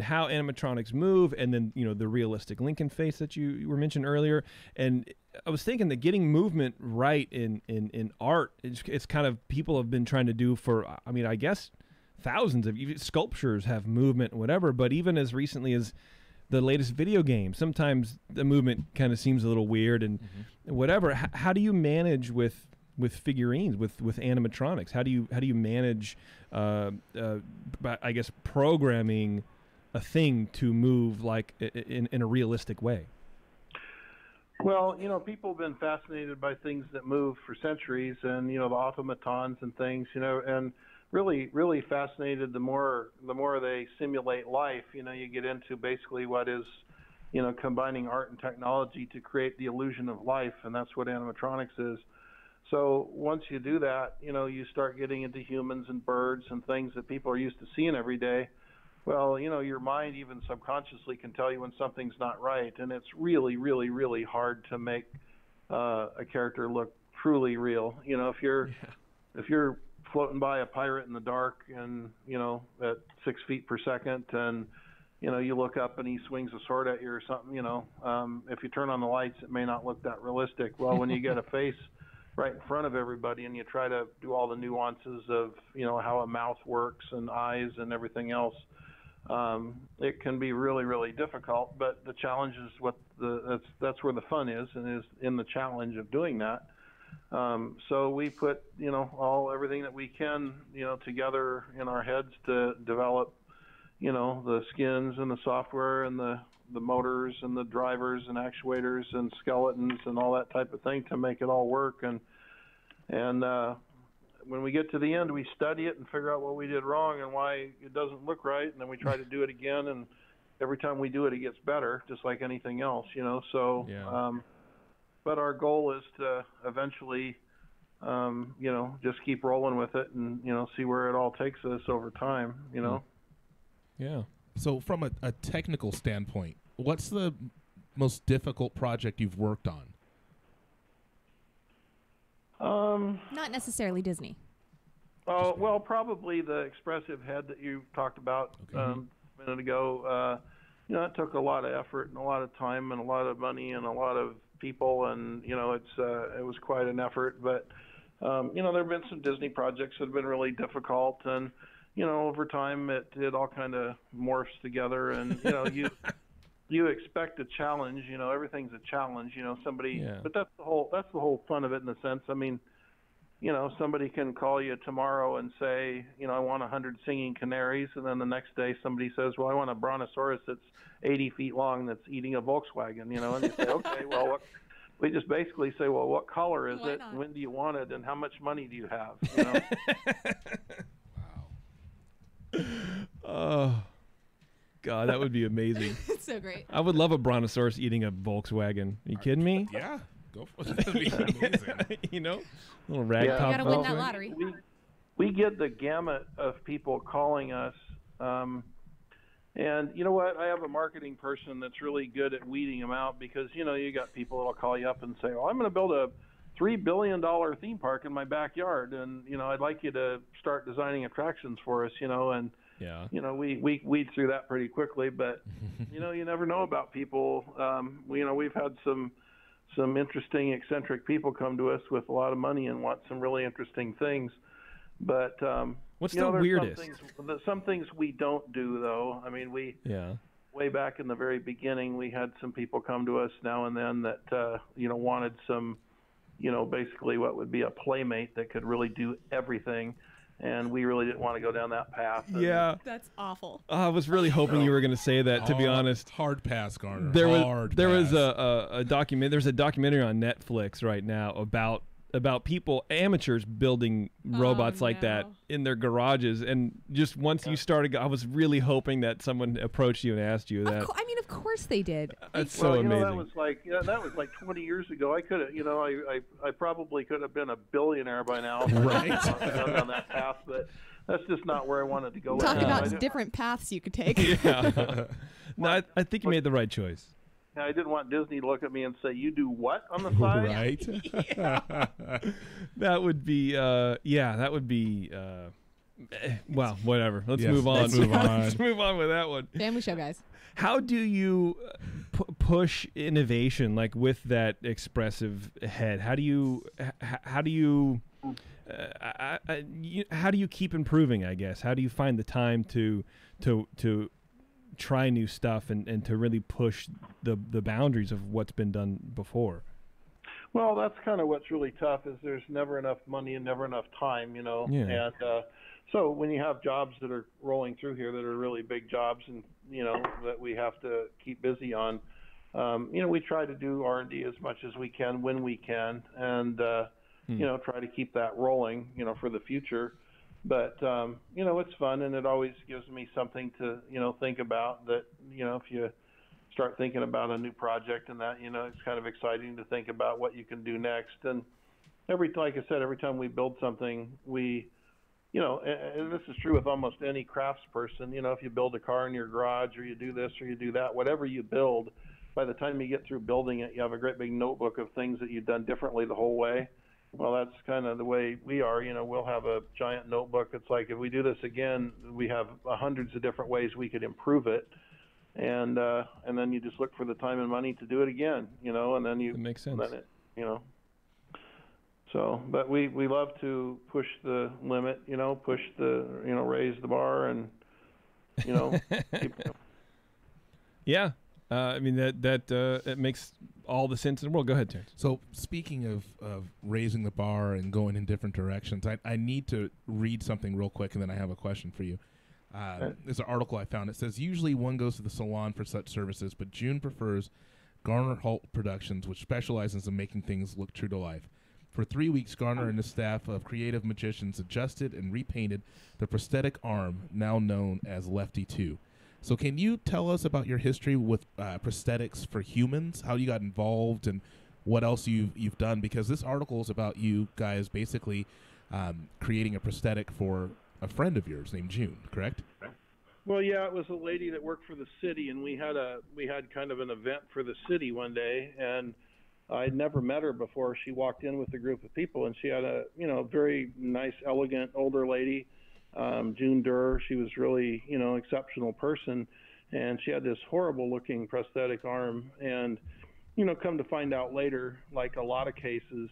how animatronics move, and then the realistic Lincoln face that you were mentioned earlier, and I was thinking that getting movement right in art, it's kind of people have been trying to do for, I guess thousands of sculptures have movement and whatever, but even as recently as the latest video game, sometimes the movement kind of seems a little weird and whatever. How do you manage with figurines, with animatronics? How do you manage, I guess, programming a thing to move like in a realistic way? Well, people have been fascinated by things that move for centuries, and the automatons and things, and really fascinated the more they simulate life. You get into basically what is, combining art and technology to create the illusion of life, and that's what animatronics is. So once you do that, you start getting into humans and birds and things that people are used to seeing every day. Well, your mind even subconsciously can tell you when something's not right, and it's really hard to make a character look truly real. If you're floating by a pirate in the dark and at 6 feet per second, and you look up and he swings a sword at you or something, if you turn on the lights, it may not look that realistic. Well, when you get a face right in front of everybody and you try to do all the nuances of how a mouth works and eyes and everything else, it can be really difficult. But the challenge is that's where the fun is, and is in the challenge of doing that. So we put everything that we can together in our heads to develop the skins and the software and the motors and the drivers and actuators and skeletons and all that type of thing to make it all work. And when we get to the end, we study it and figure out what we did wrong and why it doesn't look right, and then we try to do it again, and every time we do it, it gets better, just like anything else. So yeah. But our goal is to eventually, just keep rolling with it and, see where it all takes us over time, Yeah. So from a technical standpoint, what's the most difficult project you've worked on? Not necessarily Disney. Oh, well, probably the expressive head that you talked about a minute ago. It took a lot of effort and a lot of time and a lot of money and a lot of people, and it was quite an effort. But there have been some Disney projects that have been really difficult, and over time it all kind of morphs together, and you expect a challenge. Everything's a challenge. Somebody, Yeah. but that's the whole fun of it in a sense. I mean, somebody can call you tomorrow and say, I want 100 singing canaries, and then the next day somebody says, well, I want a brontosaurus that's 80 feet long that's eating a Volkswagen, and you say, okay, well, we just basically say, well, what color is it? When do you want it? And how much money do you have? Oh, God, that would be amazing. It's so great. I would love a brontosaurus eating a Volkswagen. Are you kidding me? Yeah, go for it. That'd be amazing. Little ragtop. Yeah. You gotta win that Volkswagen. lottery. We get the gamut of people calling us. And you know what? I have a marketing person that's really good at weeding them out, because, you got people that'll call you up and say, oh, I'm going to build a $3 billion theme park in my backyard. And, I'd like you to start designing attractions for us, and, Yeah. we weed through that pretty quickly. But, you never know about people. We've had some interesting, eccentric people come to us with a lot of money and want some really interesting things. But what's the weirdest? Some things we don't do, though. I mean, way back in the very beginning, we had some people come to us now and then that wanted some, basically what would be a playmate that could really do everything. And we really didn't want to go down that path. Yeah. That's awful. I was really hoping you were going to say that, to be honest. Hard pass, Garner. There was a document. There's a documentary on Netflix right now about people, amateurs, building robots like that in their garages. And just once you started, I was really hoping that someone approached you and asked you that. Of course they did. That's so amazing. that was like 20 years ago. I could have, I probably could have been a billionaire by now. Right. On that path, but that's just not where I wanted to go. Talk about different paths you could take. Yeah. No, I think you made the right choice. I didn't want Disney to look at me and say, "You do what on the side?" Right. That would be, that would be. Well, whatever. Let's Yes, move on. let's move on. Let's move on with that one. Family show, guys. How do you push innovation, like with that expressive head? How do you keep improving? I guess. How do you find the time to try new stuff and to really push the boundaries of what's been done before? Well, that's kind of what's really tough, is there's never enough money and never enough time, Yeah. And so when you have jobs that are rolling through here that are really big jobs and, that we have to keep busy on, we try to do R&D as much as we can when we can, and, try to keep that rolling, for the future. But, it's fun, and it always gives me something to, think about that, if you start thinking about a new project and that, it's kind of exciting to think about what you can do next. And like I said, every time we build something, we, and this is true with almost any crafts person, if you build a car in your garage or you do this or you do that, whatever you build, by the time you get through building it, you have a great big notebook of things that you've done differently the whole way. Well, that's kind of the way we are. We'll have a giant notebook. It's like, if we do this again, we have hundreds of different ways we could improve it. And then you just look for the time and money to do it again, and then That makes sense. Then it, So, but we love to push the limit, push the, raise the bar, and, keep, Yeah. I mean, that it makes all the sense in the world. Go ahead, Terrence. So speaking of raising the bar and going in different directions, I need to read something real quick, and then I have a question for you. There's an article I found. It says, usually one goes to the salon for such services, but June prefers Garner Holt Productions, which specializes in making things look true to life. For 3 weeks, Garner and his staff of creative magicians adjusted and repainted the prosthetic arm, now known as Lefty 2. So can you tell us about your history with prosthetics for humans, how you got involved, and what else you've done? Because this article is about you guys basically creating a prosthetic for a friend of yours named June, correct? Well, yeah, it was a lady that worked for the city, and we had kind of an event for the city one day, and I'd never met her before. She walked in with a group of people, and she had a, you know, very nice, elegant older lady, June Durr. She was really, you know, exceptional person, and she had this horrible looking prosthetic arm. And, you know, come to find out later, like a lot of cases,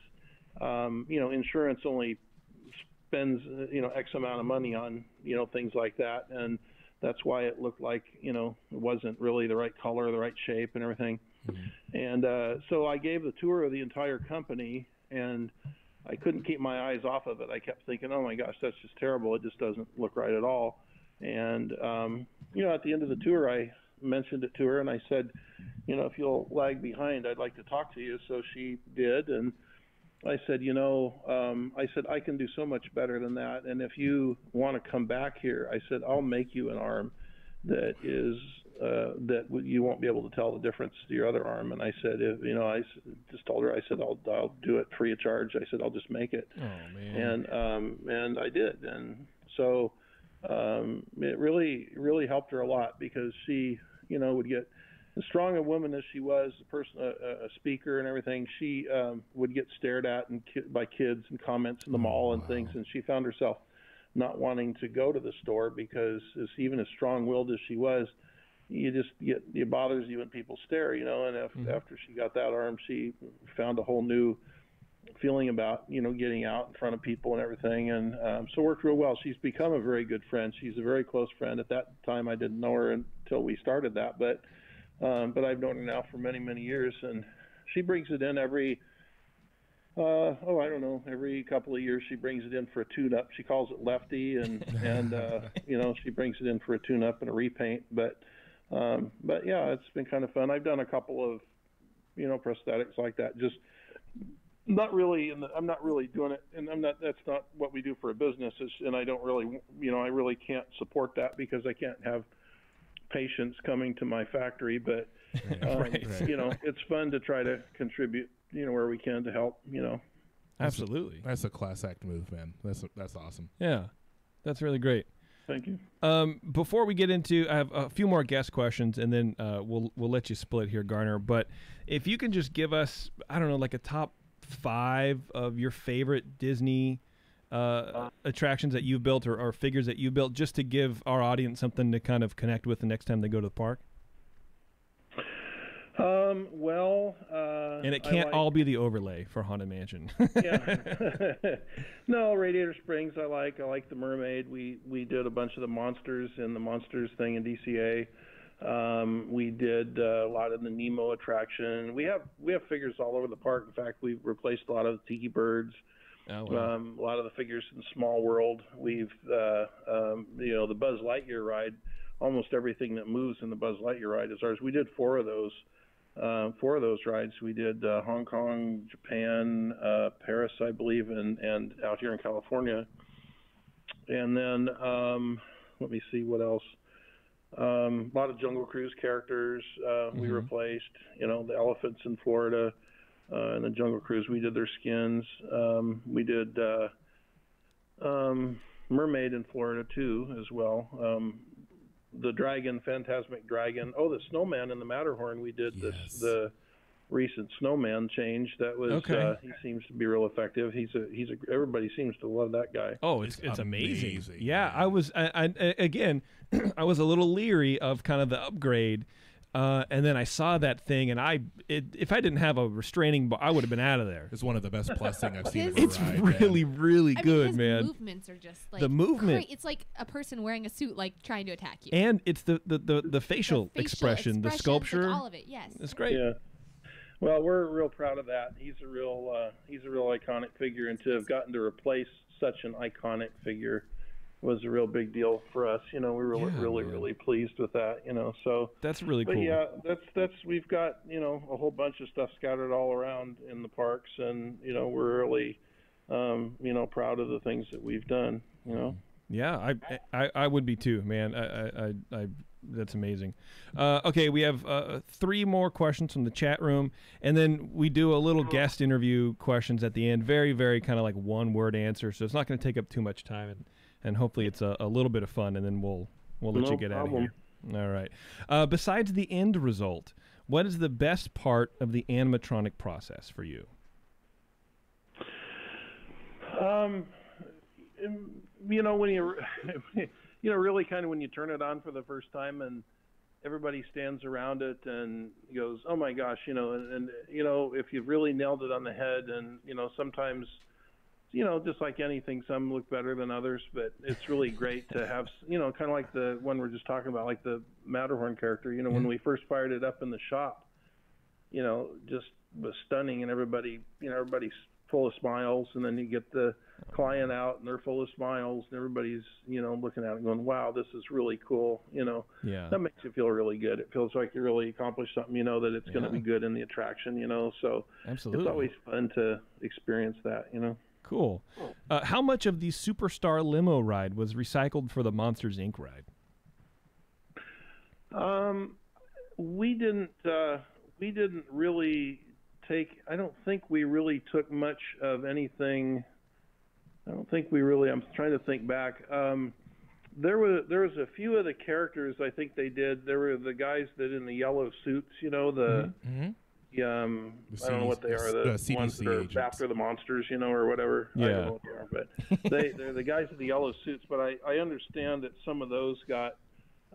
you know, insurance only spends, you know, X amount of money on, you know, things like that. And that's why it looked like, you know, it wasn't really the right color, the right shape and everything. Mm-hmm. And so I gave the tour of the entire company, and I couldn't keep my eyes off of it. I kept thinking, oh my gosh, that's just terrible. It just doesn't look right at all. And, you know, at the end of the tour, I mentioned it to her, and I said, you know, if you'll lag behind, I'd like to talk to you. So she did. And I said, you know, I said, I can do so much better than that. And if you want to come back here, I said, I'll make you an arm that is, that you won't be able to tell the difference to your other arm. And I said, if, you know, I just told her, I said, I'll do it free of charge. I said, I'll just make it. Oh, man. And I did. And so, it really helped her a lot, because she, you know, would get, as strong a woman as she was, a speaker and everything, she would get stared at by kids and comments in the mall and things, and she found herself not wanting to go to the store, because even as strong-willed as she was, it bothers you when people stare, you know. And after she got that arm, she found a whole new feeling about, you know, getting out in front of people and everything, and so worked real well. She's become a very good friend. She's a very close friend. At that time, I didn't know her until we started that, but I've known her now for many, many years, and she brings it in every every couple of years. She brings it in for a tune-up. She calls it Lefty, and you know, she brings it in for a tune-up and a repaint. But yeah, it's been kind of fun. I've done a couple of, you know, prosthetics like that. Just not really, I'm not really doing it, and that's not what we do for a business. And I don't really, you know, I really can't support that, because I can't have patients coming to my factory. But you know, it's fun to try to contribute, you know, where we can to help, you know. Absolutely. That's a class act move, man. That's awesome. Yeah, that's really great. Thank you. Before we get into, I have a few more guest questions, and then we'll let you split here, Garner. But if you can just give us, I don't know, like a top 5 of your favorite Disney attractions that you've built, or figures that you built, just to give our audience something to kind of connect with the next time they go to the park. And it can't all be the overlay for Haunted Mansion. Yeah. No, Radiator Springs I like the Mermaid. We did a bunch of the monsters and the monsters thing in DCA. We did a lot of the Nemo attraction. We have figures all over the park. In fact, we've replaced a lot of the Tiki Birds. Oh, wow. A lot of the figures in Small World. We've you know, the Buzz Lightyear ride. Almost everything that moves in the Buzz Lightyear ride is ours. We did 4 of those. 4 of those rides. We did Hong Kong, Japan, Paris, I believe, and out here in California. And then let me see what else. A lot of Jungle Cruise characters we replaced. You know, the elephants in Florida and the Jungle Cruise. We did their skins. We did Mermaid in Florida too, as well. The dragon, Phantasmic Dragon. Oh, the snowman in the Matterhorn. We did the recent snowman change. That was okay. He seems to be real effective. Everybody seems to love that guy. Oh, it's amazing. Yeah, I was again, I was a little leery of kind of the upgrade. And then I saw that thing, and if I didn't have a restraining bar, I would have been out of there. It's one of the best plus thing I've seen. It's really, really good, his man. Movements are just like the movement. It's like a person wearing a suit, like trying to attack you. And it's the facial expression, the sculpture, like all of it. Yes, it's great. Yeah. Well, we're real proud of that. He's a real iconic figure, and to have gotten to replace such an iconic figure was a real big deal for us. You know, we were really pleased with that, you know. So that's really cool. But yeah, that's we've got, you know, a whole bunch of stuff scattered all around in the parks, and you know, we're really you know, proud of the things that we've done, you know. Yeah, I would be too, man. I that's amazing. Okay, we have 3 more questions from the chat room, and then we do a little guest interview questions at the end. Very, very kind of like one-word answer, so it's not going to take up too much time, and hopefully it's a little bit of fun, and then we'll let you get out of here. All right. Besides the end result, What is the best part of the animatronic process for you? You know, when you really kind of when you turn it on for the first time and everybody stands around it and goes, oh my gosh, you know, and you know, if you've really nailed it on the head, and you know, sometimes, you know, just like anything, some look better than others, but it's really great to have, you know, kind of like the one we're just talking about, like the Matterhorn character, you know, when we first fired it up in the shop, you know, just was stunning, and everybody's full of smiles, and then you get the client out and they're full of smiles, and everybody's, you know, looking at it going, wow, this is really cool, you know. Yeah. That makes you feel really good. It feels like you really accomplished something, you know, that it's going to be good in the attraction, you know. So absolutely, it's always fun to experience that, you know. Cool. How much of the Superstar Limo ride was recycled for the Monsters Inc. ride? We didn't really take. I don't think we really took much of anything. I don't think we really. I'm trying to think back. There was a few of the characters I think they did. There were the guys that in the yellow suits, you know, the. I don't know what they are, the ones that are agents after the monsters, you know, or whatever. Yeah. I don't know what they are, but they're the guys in the yellow suits. But I understand that some of those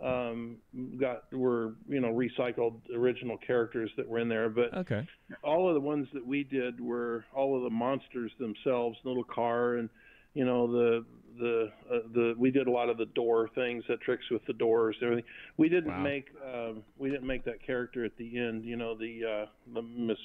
were, you know, recycled original characters that were in there. But okay, all of the ones that we did were all of the monsters themselves, little car, and you know we did a lot of the door things, the tricks with the doors, everything. We didn't make that character at the end. You know, the Miss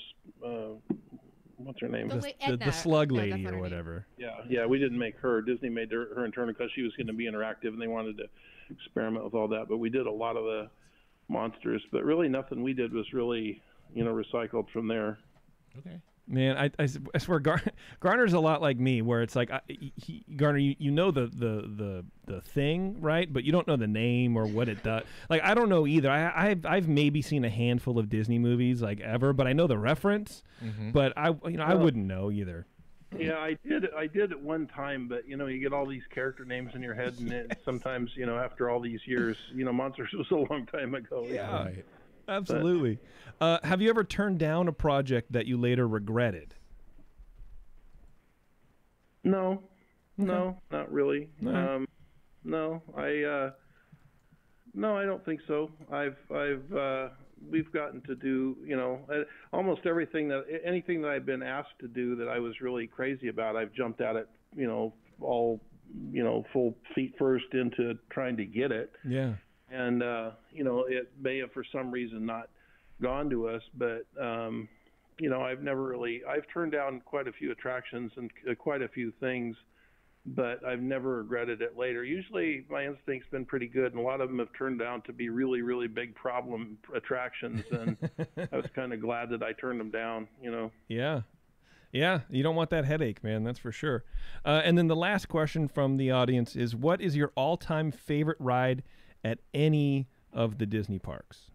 what's her name? The slug lady or whatever. Yeah. We didn't make her. Disney made her internal because she was going to be interactive, and they wanted to experiment with all that. But we did a lot of the monsters, but really nothing we did was really, you know, recycled from there. Okay. Man, I swear Garner's a lot like me, where it's like Garner, you know the thing, right? But you don't know the name or what it does. Like I don't know either. I've maybe seen a handful of Disney movies like ever, but I know the reference. But I wouldn't know either. Yeah, I did at one time, but you know, you get all these character names in your head, and sometimes, you know, after all these years, you know, Monsters was a long time ago. Yeah. Right. Absolutely. Have you ever turned down a project that you later regretted? No, not really. No. No, I don't think so. We've gotten to do, you know, almost anything that I've been asked to do that I was really crazy about, I've jumped at it, you know, all, you know, full feet first into trying to get it. Yeah. And, you know, it may have for some reason not gone to us, but, you know, I've turned down quite a few attractions and quite a few things, but I've never regretted it later. Usually my instinct's been pretty good, and a lot of them have turned out to be really, really big problem attractions, and I was kind of glad that I turned them down, you know. Yeah. Yeah, you don't want that headache, man, that's for sure. And then the last question from the audience is, what is your all-time favorite ride at any of the Disney parks?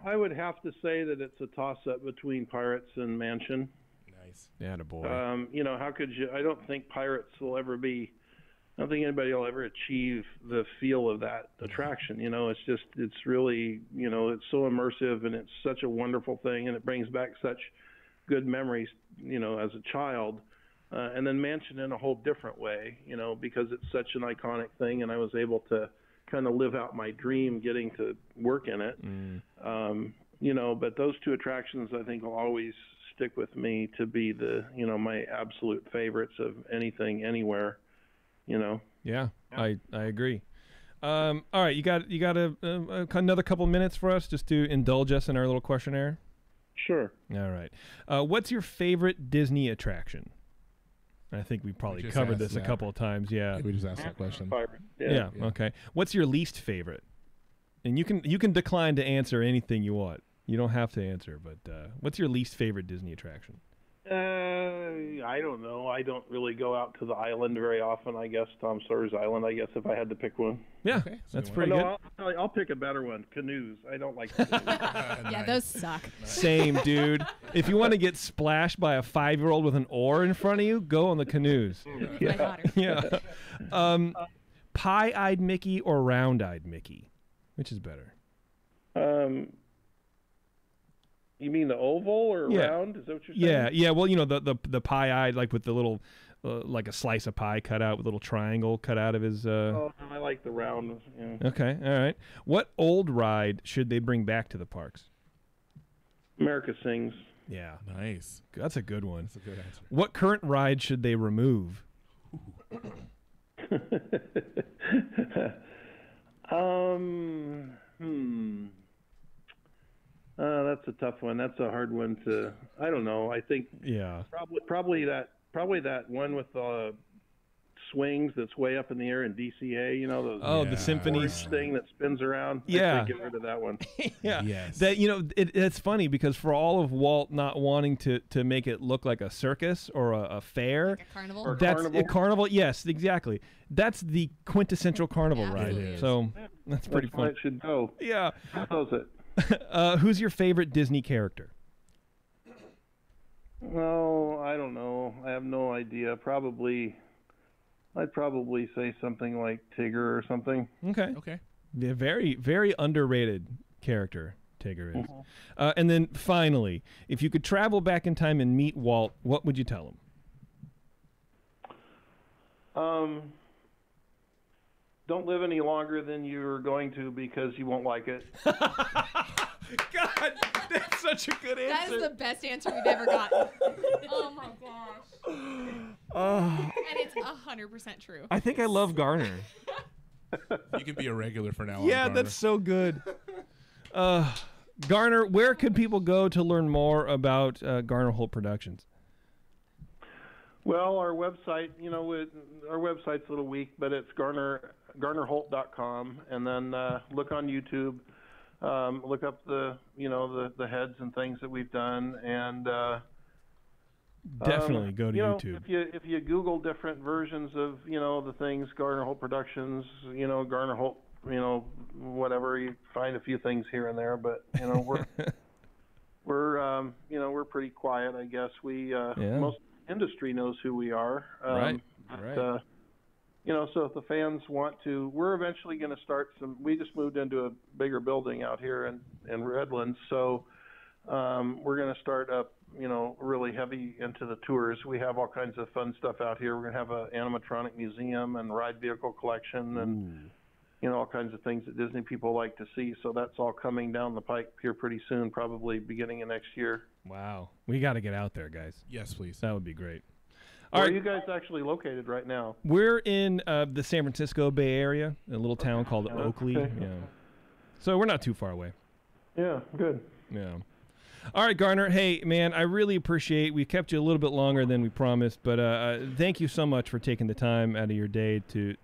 I would have to say that it's a toss-up between Pirates and Mansion. Nice. Yeah, boy. You know, how could you? I don't think Pirates will ever be. I don't think anybody will ever achieve the feel of that attraction. You know, it's really, you know, it's so immersive, and it's such a wonderful thing, and it brings back such good memories, you know, as a child. And then Mansion in a whole different way, you know, because it's such an iconic thing, and I was able to kind of live out my dream getting to work in it. You know, but those two attractions I think will always stick with me to be the, you know, my absolute favorites of anything, anywhere, you know. Yeah. I agree. All right, you got another couple minutes for us just to indulge us in our little questionnaire? Sure. All right. What's your favorite Disney attraction? I think we probably covered this a couple of times. Yeah. We just asked that question. Yeah. Okay. What's your least favorite? And you can decline to answer anything you want. You don't have to answer, but what's your least favorite Disney attraction? I don't know. I don't really go out to the island very often, I guess. Tom Sawyer's Island, I guess, if I had to pick one. Yeah, okay, that's pretty good. I'll pick a better one. Canoes. I don't like canoes. Yeah, those suck. Same, dude. If you want to get splashed by a 5-year-old with an oar in front of you, go on the canoes. Yeah. Pie-eyed Mickey or round-eyed Mickey? Which is better? You mean the oval or Yeah. round? Is that what you're saying? Yeah. Well, the pie-eyed, like with the little, like a slice of pie cut out with a little triangle cut out of his. Oh, I like the round. Yeah. Okay, all right. What old ride should they bring back to the parks? America Sings. Yeah, Nice. that's a good one. That's a good answer. What current ride should they remove? That's a tough one. That's a hard one to. I don't know. I think Yeah. probably that one with the swings that's way up in the air in DCA. You know those. Oh, Yeah. the symphony. Orange thing that spins around. Yeah. I'd say get rid of that one. Yeah. Yes. That it's funny because for all of Walt not wanting to make it look like a circus or a fair, Like a carnival. Or that's carnival. a carnival. Yes, exactly. That's the quintessential carnival Yeah, ride. absolutely. So that's pretty That's where fun. it should go. Yeah. How's it? Who's your favorite Disney character? Oh, I don't know. I have no idea. I'd probably say something like Tigger or something. Okay. Okay. Yeah, very, very underrated character, Tigger is. And then finally, if you could travel back in time and meet Walt, what would you tell him? Don't live any longer than you're going to because you won't like it. God, that's such a good That is the best answer we've ever gotten. Oh my gosh. And it's 100% true. I think I love Garner. You can be a regular for now on. Yeah, Garner. that's so good. Garner, where could people go to learn more about Garner Holt Productions? Well, our website, our website's a little weak, but it's garnerholt.com, and then look on YouTube, look up the heads and things that we've done, and Definitely go to YouTube. If you Google different versions of the things, Garner Holt Productions, Garner Holt, whatever, you find a few things here and there, but we're pretty quiet, I guess. Most industry knows who we are. Right. So if the fans want to, we're eventually going to start we just moved into a bigger building out here in Redlands, so we're going to start up, really heavy into the tours. We have all kinds of fun stuff out here. We're going to have an animatronic museum and ride vehicle collection and, all kinds of things that Disney people like to see. So that's all coming down the pike here pretty soon, probably beginning of next year. Wow. We got to get out there, guys. Yes, please. That would be great. Where All are right. you guys actually located right now? We're in the San Francisco Bay Area, a little town called Oakley. Okay. Yeah. So we're not too far away. Yeah, good. Yeah. All right, Garner. Hey, man, I really appreciate. We kept you a little bit longer than we promised, but thank you so much for taking the time out of your day to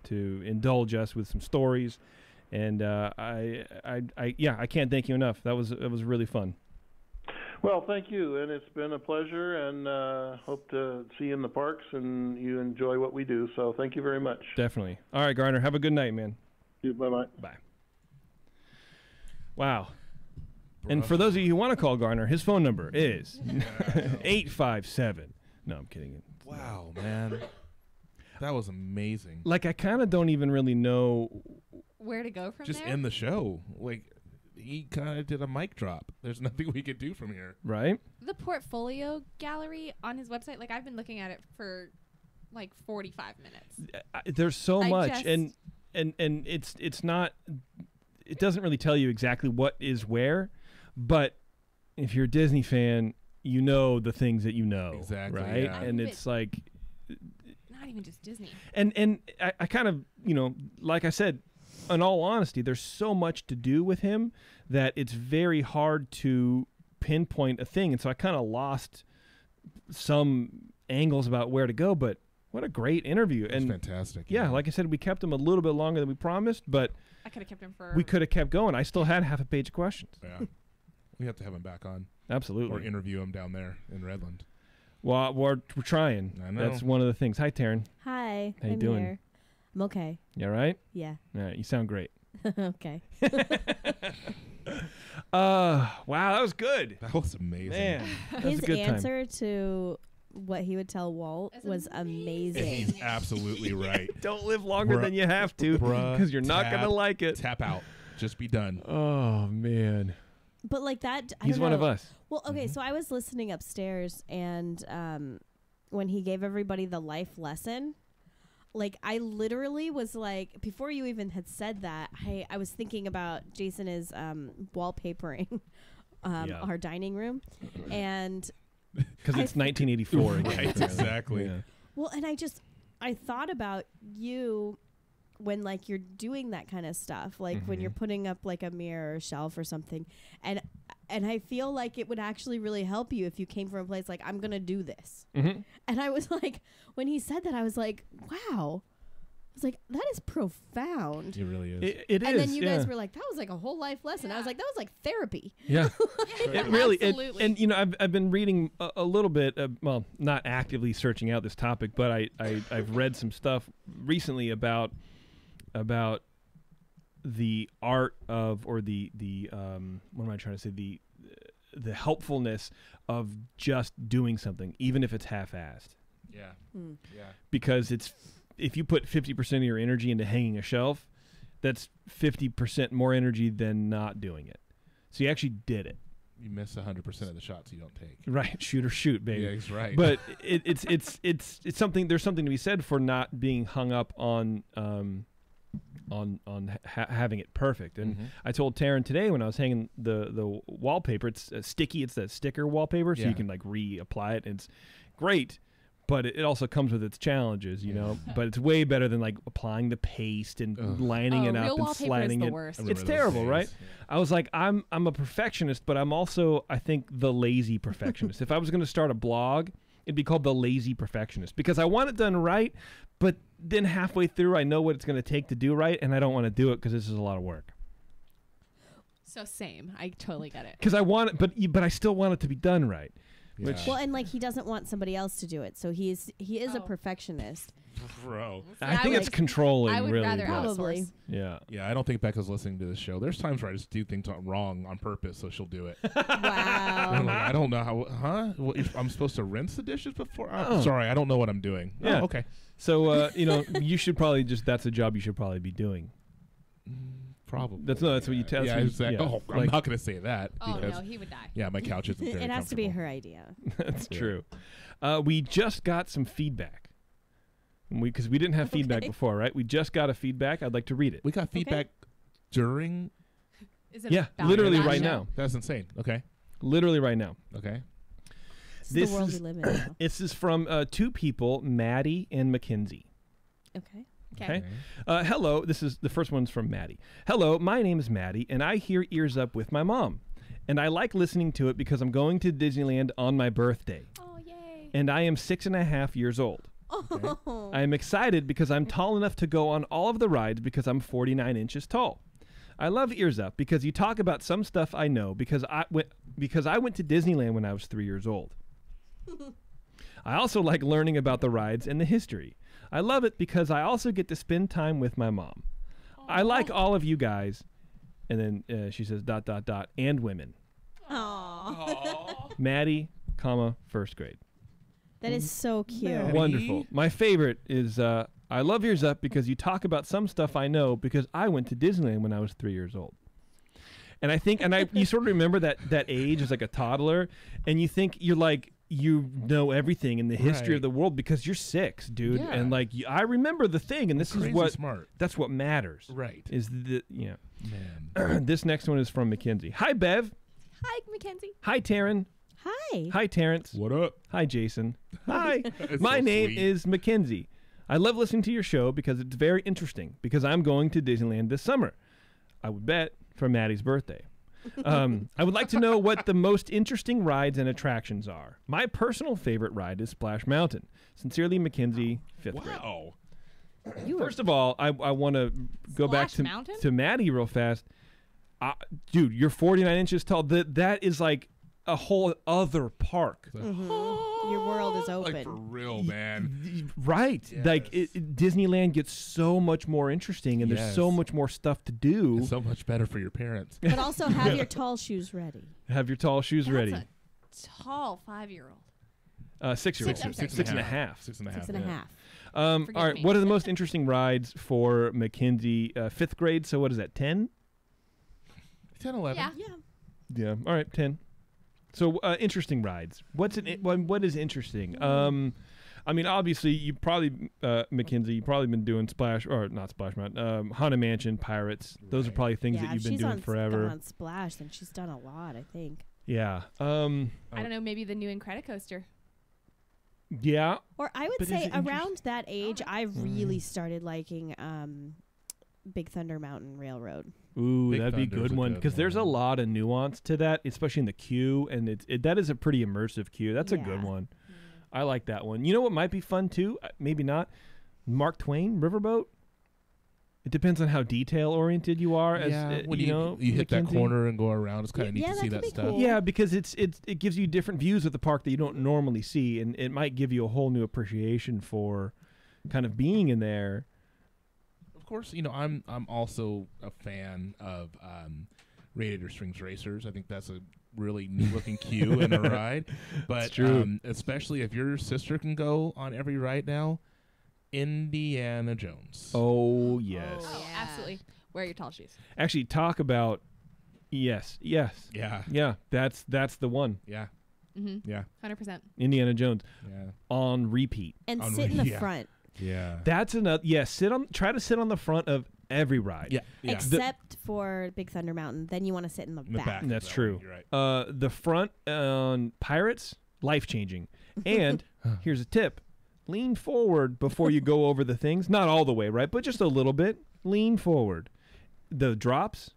indulge us with some stories. And I can't thank you enough. It was really fun. Well, thank you, and it's been a pleasure, and hope to see you in the parks and you enjoy what we do. So thank you very much. Definitely. All right, Garner. Have a good night, man. Bye-bye. Bye. Wow. And for those of you who want to call Garner, his phone number is 857. No, I'm kidding. Wow, man. That was amazing. Like, I kind of don't even really know. Where to go from Just there? end the show. Like, he kind of did a mic drop. There's nothing we could do from here. Right? The portfolio gallery on his website, like I've been looking at it for like 45 minutes. There's so I much, just- and it's not. It doesn't really tell you exactly what is where, but if you're a Disney fan, you know the things that you know. Exactly, Right? yeah. And it's like, Not even just Disney. and I kind of, like I said, in all honesty, there's so much to do with him that it's very hard to pinpoint a thing. And so I kind of lost some angles about where to go, but what a great interview. It was And fantastic. yeah, like I said, we kept him a little bit longer than we promised, but I could have kept him for. we could have kept going. I still had half a page of questions. Yeah. We have to have him back on or Absolutely. interview him down there in Redland. Well, we're trying. I know. That's one of the things. Hi, Taryn. Hi. How you I'm doing? Here. I'm okay. You all right? Yeah. Yeah, you sound great. Okay. Wow, that was good. That was amazing. Man, that was His a good time. answer to what he would tell Walt That's was And amazing. he's absolutely right. Don't live longer Bruh- than you have to bruh, because you're not going to tap- like it. Tap out. Just be done. Oh, man. But like that, I He's don't one of know. us. Well, okay, so I was listening upstairs, and when he gave everybody the life lesson, like I literally was like, before you even had said that, I was thinking about Jason is wallpapering our dining room, and Because it's 1984 again. Right, exactly. Yeah. well, and I thought about you when like you're doing that kind of stuff, like when you're putting up like a mirror or shelf or something, and I feel like it would actually really help you if you came from a place like, I'm gonna do this. Mm-hmm. And I was like, when he said that, I was like, wow. I was like, that is profound. It really is. It And is, then you yeah. guys were like, that was like a whole life lesson. I was like, that was like therapy. Yeah, it really. Absolutely. And you know, I've been reading a little bit. Well, not actively searching out this topic, but I've read some stuff recently about the art of, or the what am I trying to say, the helpfulness of just doing something, even if it's half-assed. Yeah. Yeah. Because if you put 50% of your energy into hanging a shelf, that's 50% more energy than not doing it. So you actually did it. You miss 100% of the shots you don't take. Right, shoot or shoot, baby. Yeah, he's right. But it's something. There's something to be said for not being hung up on having it perfect. And I told Taryn today when I was hanging the wallpaper, it's sticky. It's that sticker wallpaper, so Yeah. you can like reapply it. And it's great, but it also comes with its challenges, you know. But it's way better than like applying the paste and lining it up real and wallpaper sliding is the it. worst. It's terrible, right? I was like, I'm a perfectionist, but I'm also, I think, the lazy perfectionist. If I was going to start a blog, it'd be called The Lazy Perfectionist, because I want it done right, but then halfway through, I know what it's going to take to do right, and I don't want to do it because this is a lot of work. So same. I totally get it. Because I want it, but I still want it to be done right. Yeah. Well, and like he doesn't want somebody else to do it, so he is a Oh. perfectionist. Bro. I think it's controlling, I would really. rather but- Probably. outsource. Yeah. Yeah, I don't think Becca's listening to this show. There's times where I just do things wrong on purpose, so she'll do it. And I'm Wow. like, I don't know how, huh? Well, I'm supposed to rinse the dishes before? Oh. Sorry, I don't know what I'm doing. Yeah. Oh, okay. So, you know, you should probably that's a job you should probably be doing. Probably. That's what you tell. Yeah, that's exactly. Yeah, Oh, I'm like- not going to say that. Oh because, no, he would die. yeah, my couch isn't very It has to be comfortable. her idea. That's Yeah. true. We just got some feedback. Because we didn't have feedback Okay. before, right? We just got a feedback. I'd like to read it. We got feedback during. Is it Yeah, about literally that right show? now. That's insane. Okay. Literally right now. Okay. This This is the world is- we live in now. This is from two people, Maddie and Mackenzie. Okay. Okay. Hello. This is the first one's from Maddie. Hello, my name is Maddie, and I hear Ears Up with my mom. And I like listening to it because I'm going to Disneyland on my birthday. Oh yay! And I am 6.5 years old. Oh. I am excited because I'm tall enough to go on all of the rides because I'm 49 inches tall. I love Ears Up because you talk about some stuff I know because I went to Disneyland when I was 3 years old. I also like learning about the rides and the history. I love it because I also get to spend time with my mom. I like all of you guys. And then she says ... and women. Aw. Maddie, comma, first grade. That is so cute. Maddie. Wonderful. My favorite is I love Ears Up because you talk about some stuff I know because I went to Disneyland when I was 3 years old. And I think, you sort of remember that age as like a toddler, and you think you're like, you know everything in the history of Right. the world because you're 6, dude. Yeah. And like, I remember the thing, and this is Crazy what, smart. that's what matters. Right. Is the, Man. this next one is from Mackenzie. Hi, Bev. Hi, Mackenzie. Hi, Taryn. Hi. Hi, Terrence. What up? Hi, Jason. Hi. It's My so name sweet. is Mackenzie. I love listening to your show because it's very interesting because I'm going to Disneyland this summer. I would bet for Maddie's birthday. I would like to know what the most interesting rides and attractions are. My personal favorite ride is Splash Mountain. Sincerely, Mackenzie, 5th grade. Wow. First of all, I want to go back Splash Mountain? to Maddie real fast. Dude, you're 49 inches tall. That is like a whole other park. Your world is Like open. for real, man. Right. Like Yes. Disneyland gets so much more interesting and there's so Yes. much more stuff to do. It's so much better for your parents. But also have your tall shoes ready. Have your tall shoes ready. That's a tall 5-year-old. 6-year-old. Six- I'm sorry, 6 and a half. 6 and a half. 6 and a yeah. half. All Forgive right. me. What are the most interesting rides for Mackenzie? 5th grade. So what is that? 10? 10, 11. Yeah. Yeah. Yeah. All right, 10. So interesting rides. What is interesting? I mean, obviously, you probably Mackenzie, you've probably been doing not Splash Mountain, Haunted Mansion, Pirates. Those are probably things that you've been doing forever. On Splash, then she's done a lot, I think. Yeah. I don't know, maybe the new Incredicoaster. Yeah. Or I would say around that age, I really started liking Big Thunder Mountain Railroad. Ooh, Big that'd be a Thunder's good one because there's a lot of nuance to that, especially in the queue, and that is a pretty immersive queue. That's a good one. I like that one. You know what might be fun too? Maybe not. Mark Twain Riverboat. It depends on how detail oriented you are. When you hit that corner and go around, it's kind of neat to see that stuff. Cool. Yeah, because it gives you different views of the park that you don't normally see, and it might give you a whole new appreciation for kind of being in there. Of course, I'm also a fan of Radiator Springs Racers. I think that's a really neat looking queue and a ride. But especially if your sister can go on every ride now, Indiana Jones. Oh yes. Oh, absolutely. Wear your tall shoes. Actually, talk about yes. Yeah. That's the one. Yeah. Mm-hmm. Yeah. 100%. Indiana Jones. Yeah. On repeat. And sit in the front. Yeah. That's another. Yeah. Try to sit on the front of every ride. Yeah. Except for Big Thunder Mountain, then you want to sit in the back. That's true. You're right. The front on Pirates, life changing. And here's a tip: lean forward before you go over the things. Not all the way, right? But just a little bit. Lean forward. The drops,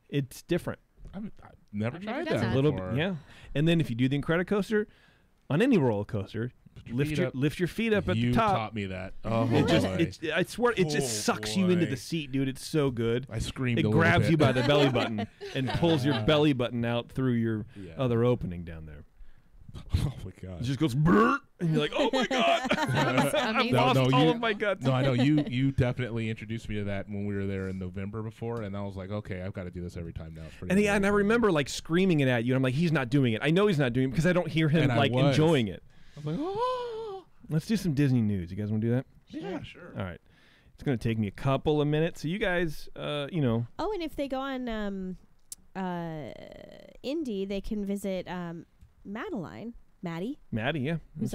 it's different. I've never tried done that. that. A little before. bit, yeah. And then if you do the Incredicoaster, on any roller coaster, lift your feet up at the top. You taught me that. Oh, I swear, it just sucks you into the seat, dude. It's so good. I screamed. It grabs you by the belly button and pulls your belly button out through your other opening down there. Oh my god! It just goes brrr, and you're like, oh my god! I've lost all of my guts. No, I know you definitely introduced me to that when we were there in November before, and I was like, okay, I've got to do this every time now. It's pretty and I remember like screaming it at you, and I'm like, he's not doing it. I know he's not doing it because I don't hear him like enjoying it. I was like, oh. Let's do some Disney news. You guys want to do that? Yeah, sure. All right. It's going to take me a couple of minutes. So you guys, Oh, and if they go on Indy, they can visit Maddie, yeah. who's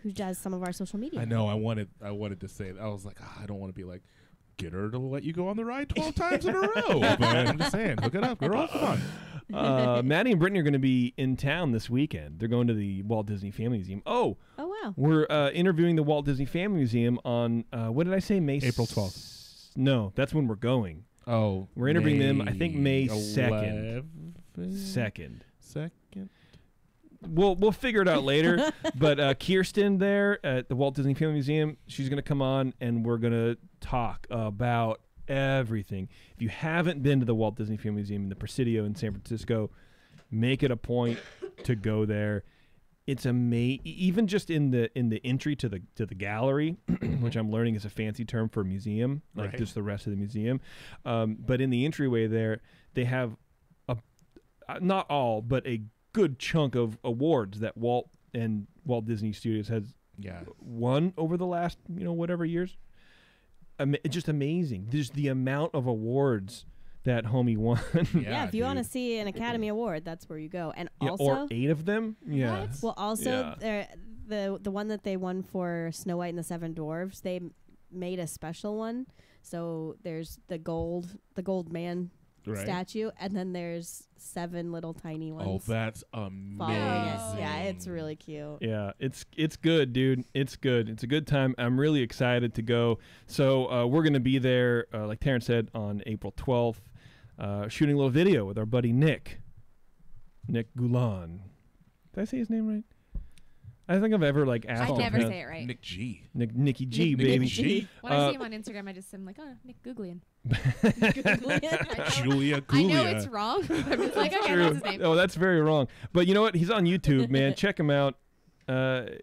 who does some of our social media. I know. I wanted to say that. I was like, I don't want to be like, get her to let you go on the ride 12 times in a row. But I'm just saying, hook it up, girl. Come on. Maddie and Brittany are going to be in town this weekend. They're going to the Walt Disney Family Museum. Oh wow. We're interviewing the Walt Disney Family Museum on, what did I say, April 12th. No, that's when we're going. Oh. We're interviewing them, I think, May 2nd. 2nd. Second. We'll figure it out later. But Kirsten there at the Walt Disney Family Museum, she's going to come on and we're going to talk about everything. If you haven't been to the Walt Disney Family Museum in the Presidio in San Francisco, make it a point to go there. It's amazing. Even just in the entry to the gallery, which I'm learning is a fancy term for a museum, like just the rest of the museum. But in the entryway there, they have not all, but a good chunk of awards that Walt Disney Studios has won over the last whatever years. It's just amazing. There's the amount of awards that homie won. Yeah, if you want to see an Academy Award, that's where you go. And also, or 8 of them. Yeah. What? Well, also the one that they won for Snow White and the Seven Dwarfs, they made a special one. So there's the gold man statue, and then there's 7 little tiny ones. Oh, that's amazing. Yeah, it's really cute. Yeah, it's good, dude. It's good. It's a good time. I'm really excited to go. So we're going to be there, like Terrence said, on April 12th, shooting a little video with our buddy Nick Goulan. Did I say his name right? I don't think I've ever asked. I never say it right. Nick G. Nicky G, baby. G. When I see him on Instagram, I just am like, oh, Nick Googlian. Julia Goulia. I know it's wrong. I'm just like, okay, that's his name. Oh, that's very wrong. But you know what? He's on YouTube, man. Check him out.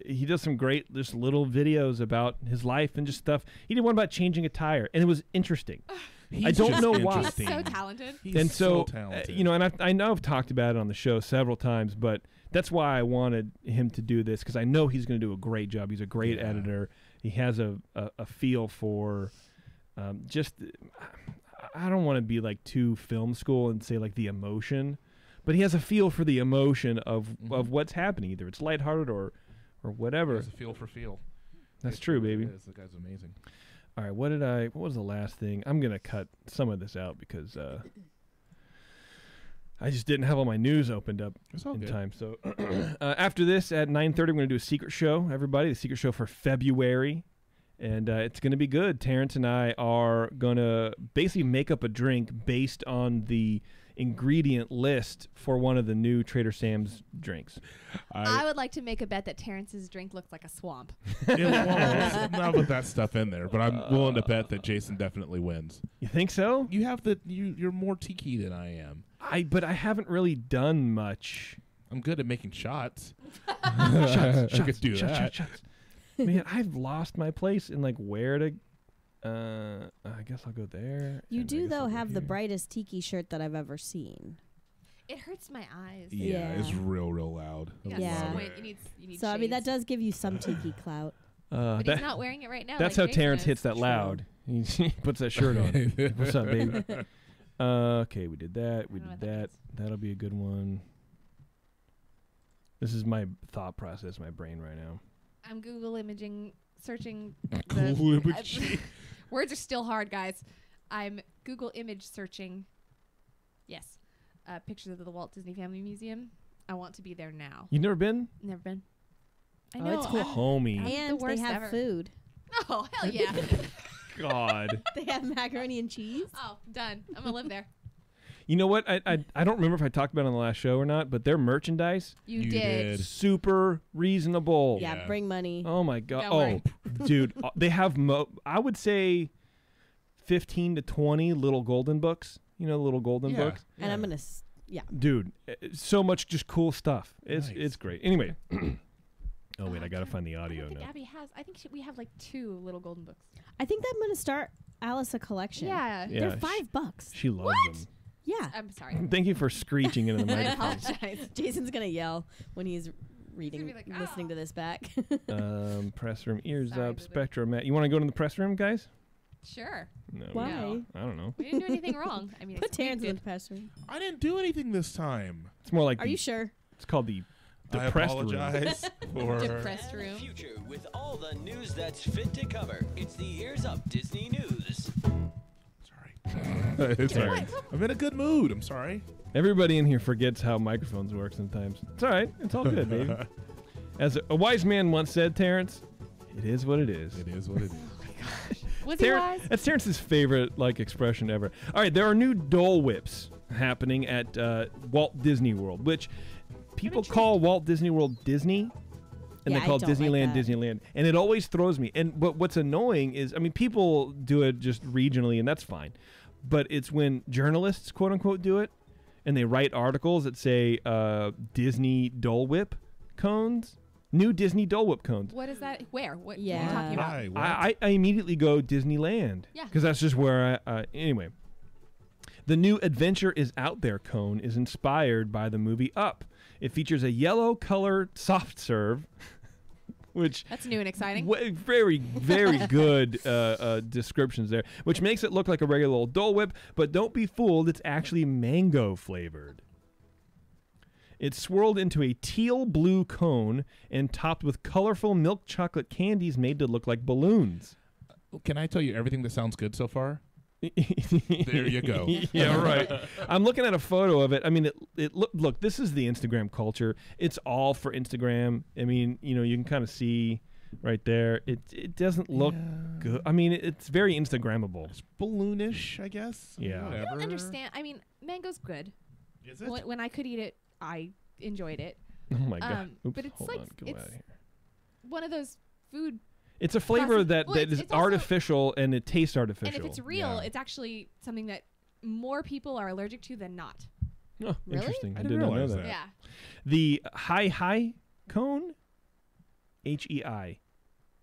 He does some great, just little videos about his life and just stuff. He did one about changing a tire, and it was interesting. I don't know why. He's so talented. He's so talented. And I know I've talked about it on the show several times, but that's why I wanted him to do this, because I know he's going to do a great job. He's a great editor. He has a feel for just. I don't want to be too film school and say the emotion, but he has a feel for the emotion of what's happening. Either it's lighthearted or whatever. He has a feel for feel. That's true, baby. The guy's amazing. All right, what was the last thing? I'm going to cut some of this out because I just didn't have all my news opened up in time. So after this, at 9:30, we're going to do a secret show, everybody, the secret show for February. And it's going to be good. Terrence and I are going to basically make up a drink based on the ingredient list for one of the new Trader Sam's drinks. I would like to make a bet that Terrence's drink looks like a swamp. It won't. Not with that stuff in there, but I'm willing to bet that Jason definitely wins. You think so? You have you're more tiki than I am. But I haven't really done much. I'm good at making shots. Shots, I could do that. shots. Man, I've lost my place in like where to. I guess I'll go there. You and I do guess though I'll go have the here. brightest tiki shirt that I've ever seen. It hurts my eyes. Yeah, it's real loud. You Yeah. got squint. You need So I mean that shades. does give you some tiki clout. But he's not wearing it right now. That's like how Jason Terrence is. hits that loud. He puts that shirt on. What's up, baby? Okay, we did that. We I don't know did what that that. That'll be a good one. This is my thought process, my brain right now. I'm Google imaging, searching. Google imaging. Words are still hard, guys. I'm Google image searching. Yes. Pictures of the Walt Disney Family Museum. I want to be there now. You never been? Never been. I Oh, know. it's cool. Homie. And the worst they have ever. food. Oh, hell yeah. God. They have macaroni and cheese. Oh, done. I'm going to live there. You know what? I don't remember if I talked about it on the last show or not, but their merchandise, You You did. did. super reasonable. Yeah, Yeah. bring money. Oh, my God. Don't worry. Dude. They have, I would say, 15 to 20 little golden books. You know, the little golden books? And I'm gonna Dude, so much just cool stuff. It's Nice. great. Anyway. Oh, wait, I got to find the I audio don't think now. Abby has. I think we have like 2 little golden books. I think I'm gonna start Alice a collection. Yeah. Yeah, They're $5. She loves What? Yeah. I'm sorry. Thank you for screeching into the I microphone. apologize. Jason's gonna yell when he's reading, be like, listening "Oh." to this back. Press room, ears Sorry, up, Lulu. Spectrum. You want to go to the press room, guys? Sure. No. Why? No. I don't know. We didn't do anything wrong. I mean, Put Terrence in the did. press room. I didn't do anything this time. It's more like Are you sure? It's called the I press room. apologize for. Depressed room. Future with all the news that's fit to cover. It's the Ears Up Disney News. Sorry. It's all right. I'm in a good mood. I'm sorry. Everybody in here forgets how microphones work sometimes. It's all right. It's all good, baby. As a wise man once said, Terrence, it is what it is. It is what it is. Was he wise? That's Terrence's favorite expression ever. All right, there are new Dole Whips happening at Walt Disney World, which people call Walt Disney World Disney, and Yeah, they I call don't like Disneyland that. Disneyland, and it always throws me. And but what's annoying is, I mean, people do it just regionally, and that's fine, but it's when journalists, quote unquote, do it, and they write articles that say Disney Dole Whip cones. New Disney Dole Whip cones. What is that? Where? What are Yeah. you talking about? Why? What? I immediately go Disneyland. Yeah. Because that's just where anyway. The new Adventure is Out There cone is inspired by the movie Up. It features a yellow colored soft serve, which That's new and exciting. very, very good descriptions there, which makes it look like a regular old Dole Whip, but don't be fooled, it's actually mango flavored. It's swirled into a teal blue cone and topped with colorful milk chocolate candies made to look like balloons. Can I tell you everything that sounds good so far? There you go. Yeah, right. I'm looking at a photo of it. I mean, look, this is the Instagram culture. It's all for Instagram. I mean, you know, you can kind of see right there. It doesn't look good. I mean, it's very Instagrammable. It's balloonish, I guess. Yeah. Whatever. I don't understand. I mean, mango's good. Is it? When I could eat it, I enjoyed it. Oh my god. Oops, but it's hold like on. Go it's out of here. one of those food. It's a flavor Classic- that well, is it's also- artificial and it tastes artificial. And if it's real, Yeah. it's actually something that more people are allergic to than not. Oh, Really? interesting. I I didn't did not know realize that. that. Yeah. The high cone, HEI,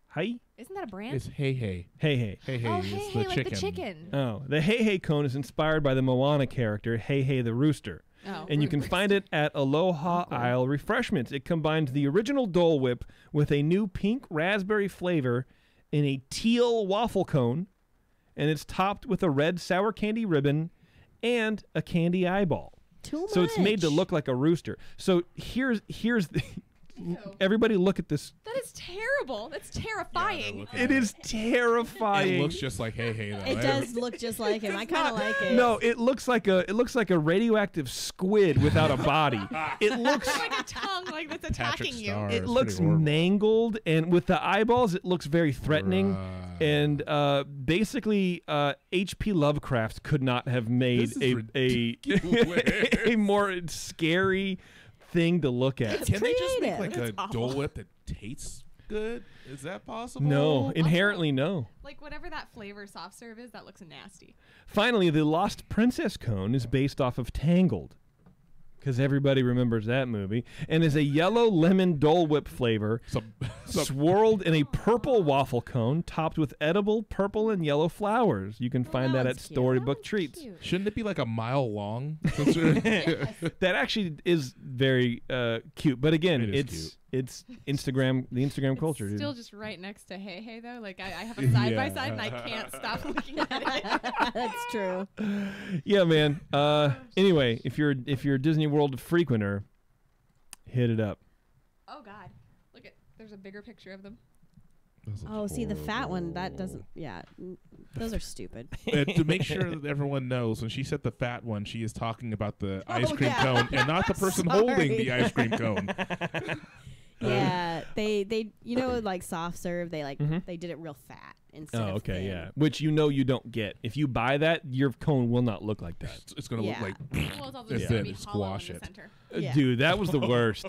hi, Isn't that a brand? It's hey. hey. Hey, oh, is hey, the hey, like chicken. the chicken. Oh, the hey cone is inspired by the Moana character Hey the rooster. Oh, And you can find it at Aloha Isle Refreshments. It combines the original Dole Whip with a new pink raspberry flavor in a teal waffle cone, and it's topped with a red sour candy ribbon and a candy eyeball. Too much. So it's made to look like a rooster. So here's the everybody look at this. That is terrible. That's terrifying. It is terrifying. It looks just like Hey though. It does look just like him. I kind of like it. No, it looks like a radioactive squid without a body. It looks like a tongue like that's attacking you. Star. it It's looks pretty horrible. mangled, and with the eyeballs, it looks very threatening. Right. And basically, H.P. Lovecraft could not have made This is a a more scary thing to look at. Can they just make creative. like a Dole Whip that tastes good? Is that possible? No, inherently no. Like whatever that flavor soft serve is, that looks nasty. Finally, the Lost Princess cone is based off of Tangled, because everybody remembers that movie, and is a yellow lemon Dole Whip flavor swirled in a purple waffle cone topped with edible purple and yellow flowers. You can find that at one's cute. Storybook Treats. Shouldn't it be like a mile long? That actually is very cute, but again, It is it's Instagram, the Instagram culture. Dude. Still just right next to Hey though. Like I have a side by side and I can't stop looking at it. That's true. Yeah, man. Anyway, if you're a Disney World frequenter, hit it up. Oh God, look at. There's a bigger picture of them. Oh, see the fat one. That doesn't. Yeah, those are stupid. And to make sure that everyone knows, when she said the fat one, she is talking about the ice cream yeah. cone and not the person Sorry. holding the ice cream cone. Yeah, they like soft serve. They they did it real fat instead Oh, of okay, thin. yeah. Which you don't get. If you buy that, your cone will not look like that. It's going to Yeah. look like Well, it's also That's just gonna it. be hollow Squash in it. the center. Yeah. Dude, that was the worst.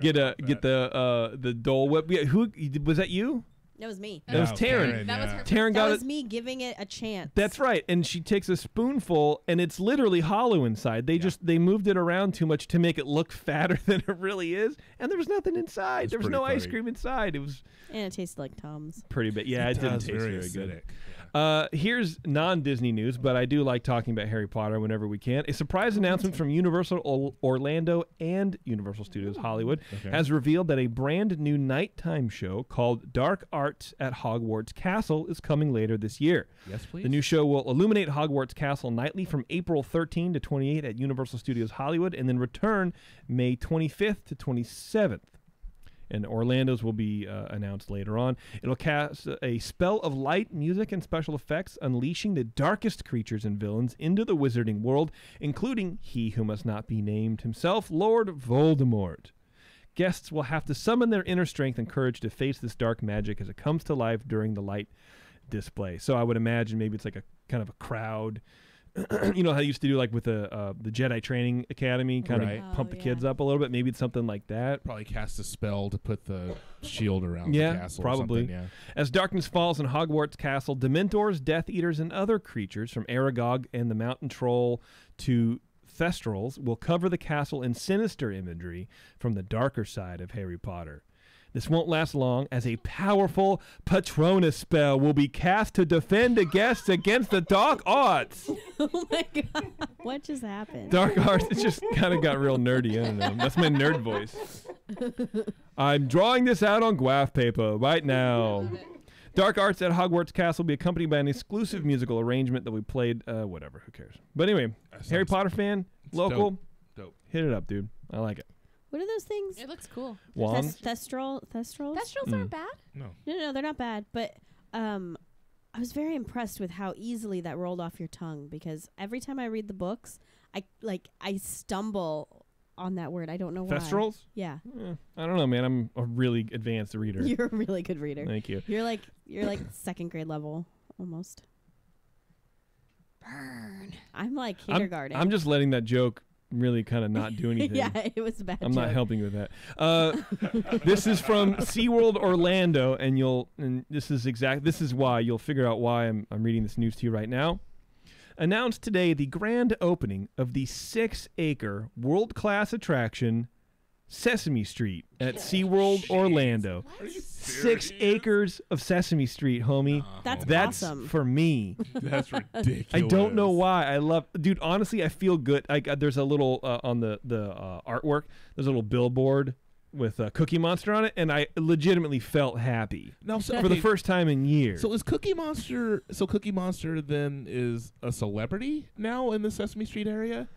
Get the Dole Whip. Yeah, who was that? You? That was me. That was Oh, Taryn. That was her. Taryn That got was it. me giving it a chance. That's right. And she takes a spoonful, and it's literally hollow inside. They moved it around too much to make it look fatter than it really is, and there was nothing inside. It's There was pretty no ice funny. cream inside. It was and it tasted like Tums. pretty bad. Yeah, it didn't does, taste very acidic. good. Here's non-Disney news, but I do like talking about Harry Potter whenever we can. A surprise announcement from Universal Orlando and Universal Studios Hollywood has revealed that a brand new nighttime show called Dark Arts at Hogwarts Castle is coming later this year. Yes, please. The new show will illuminate Hogwarts Castle nightly from April 13 to 28 at Universal Studios Hollywood, and then return May 25th to 27th. And Orlando's will be announced later on. It'll cast a spell of light, music, and special effects, unleashing the darkest creatures and villains into the wizarding world, including he who must not be named himself, Lord Voldemort. Guests will have to summon their inner strength and courage to face this dark magic as it comes to life during the light display. So I would imagine maybe it's like a kind of a crowd. You know how they used to do like with the Jedi Training Academy, kind Right. of pump the Oh, kids yeah. up a little bit. Maybe it's something like that. Probably cast a spell to put the shield around Yeah, the castle. probably. Or something, yeah. As darkness falls in Hogwarts Castle, Dementors, Death Eaters, and other creatures from Aragog and the Mountain Troll to Thestrals will cover the castle in sinister imagery from the darker side of Harry Potter. This won't last long, as a powerful Patronus spell will be cast to defend the guests against the dark arts. Oh my god! What just happened? Dark arts, it just kind of got real nerdy. I don't know. That's my nerd voice. I'm drawing this out on graph paper right now. Dark Arts at Hogwarts Castle will be accompanied by an exclusive musical arrangement that we played. Whatever, who cares? But anyway, That Harry sounds- Potter fan, local, Dope. hit it up, dude. I like it. What are those things? It looks cool. Wands? Thestrals? Thestrals aren't bad. No. No, they're not bad. But I was very impressed with how easily that rolled off your tongue, because every time I read the books, I stumble on that word. I don't know why. Thestrals? Yeah, I don't know, man. I'm a really advanced reader. you're a really good reader. Thank you. You're like second grade level almost. Burn. I'm like kindergarten. I'm just letting that joke really kind of not do anything. yeah, it was a bad. I'm not joke. helping you with that. This is from SeaWorld Orlando, and this is why you'll figure out why I'm reading this news to you right now. Announced today the grand opening of the 6-acre world-class attraction Sesame Street at SeaWorld Orlando. 6 acres of Sesame Street, homie. That's awesome. for me. That's ridiculous. I don't know why. Dude, honestly, I feel good. There's a little, on the artwork, there's a little billboard with Cookie Monster on it, and I legitimately felt happy No, so, for the okay, first time in years. So is Cookie Monster? So Cookie Monster then is a celebrity now in the Sesame Street area?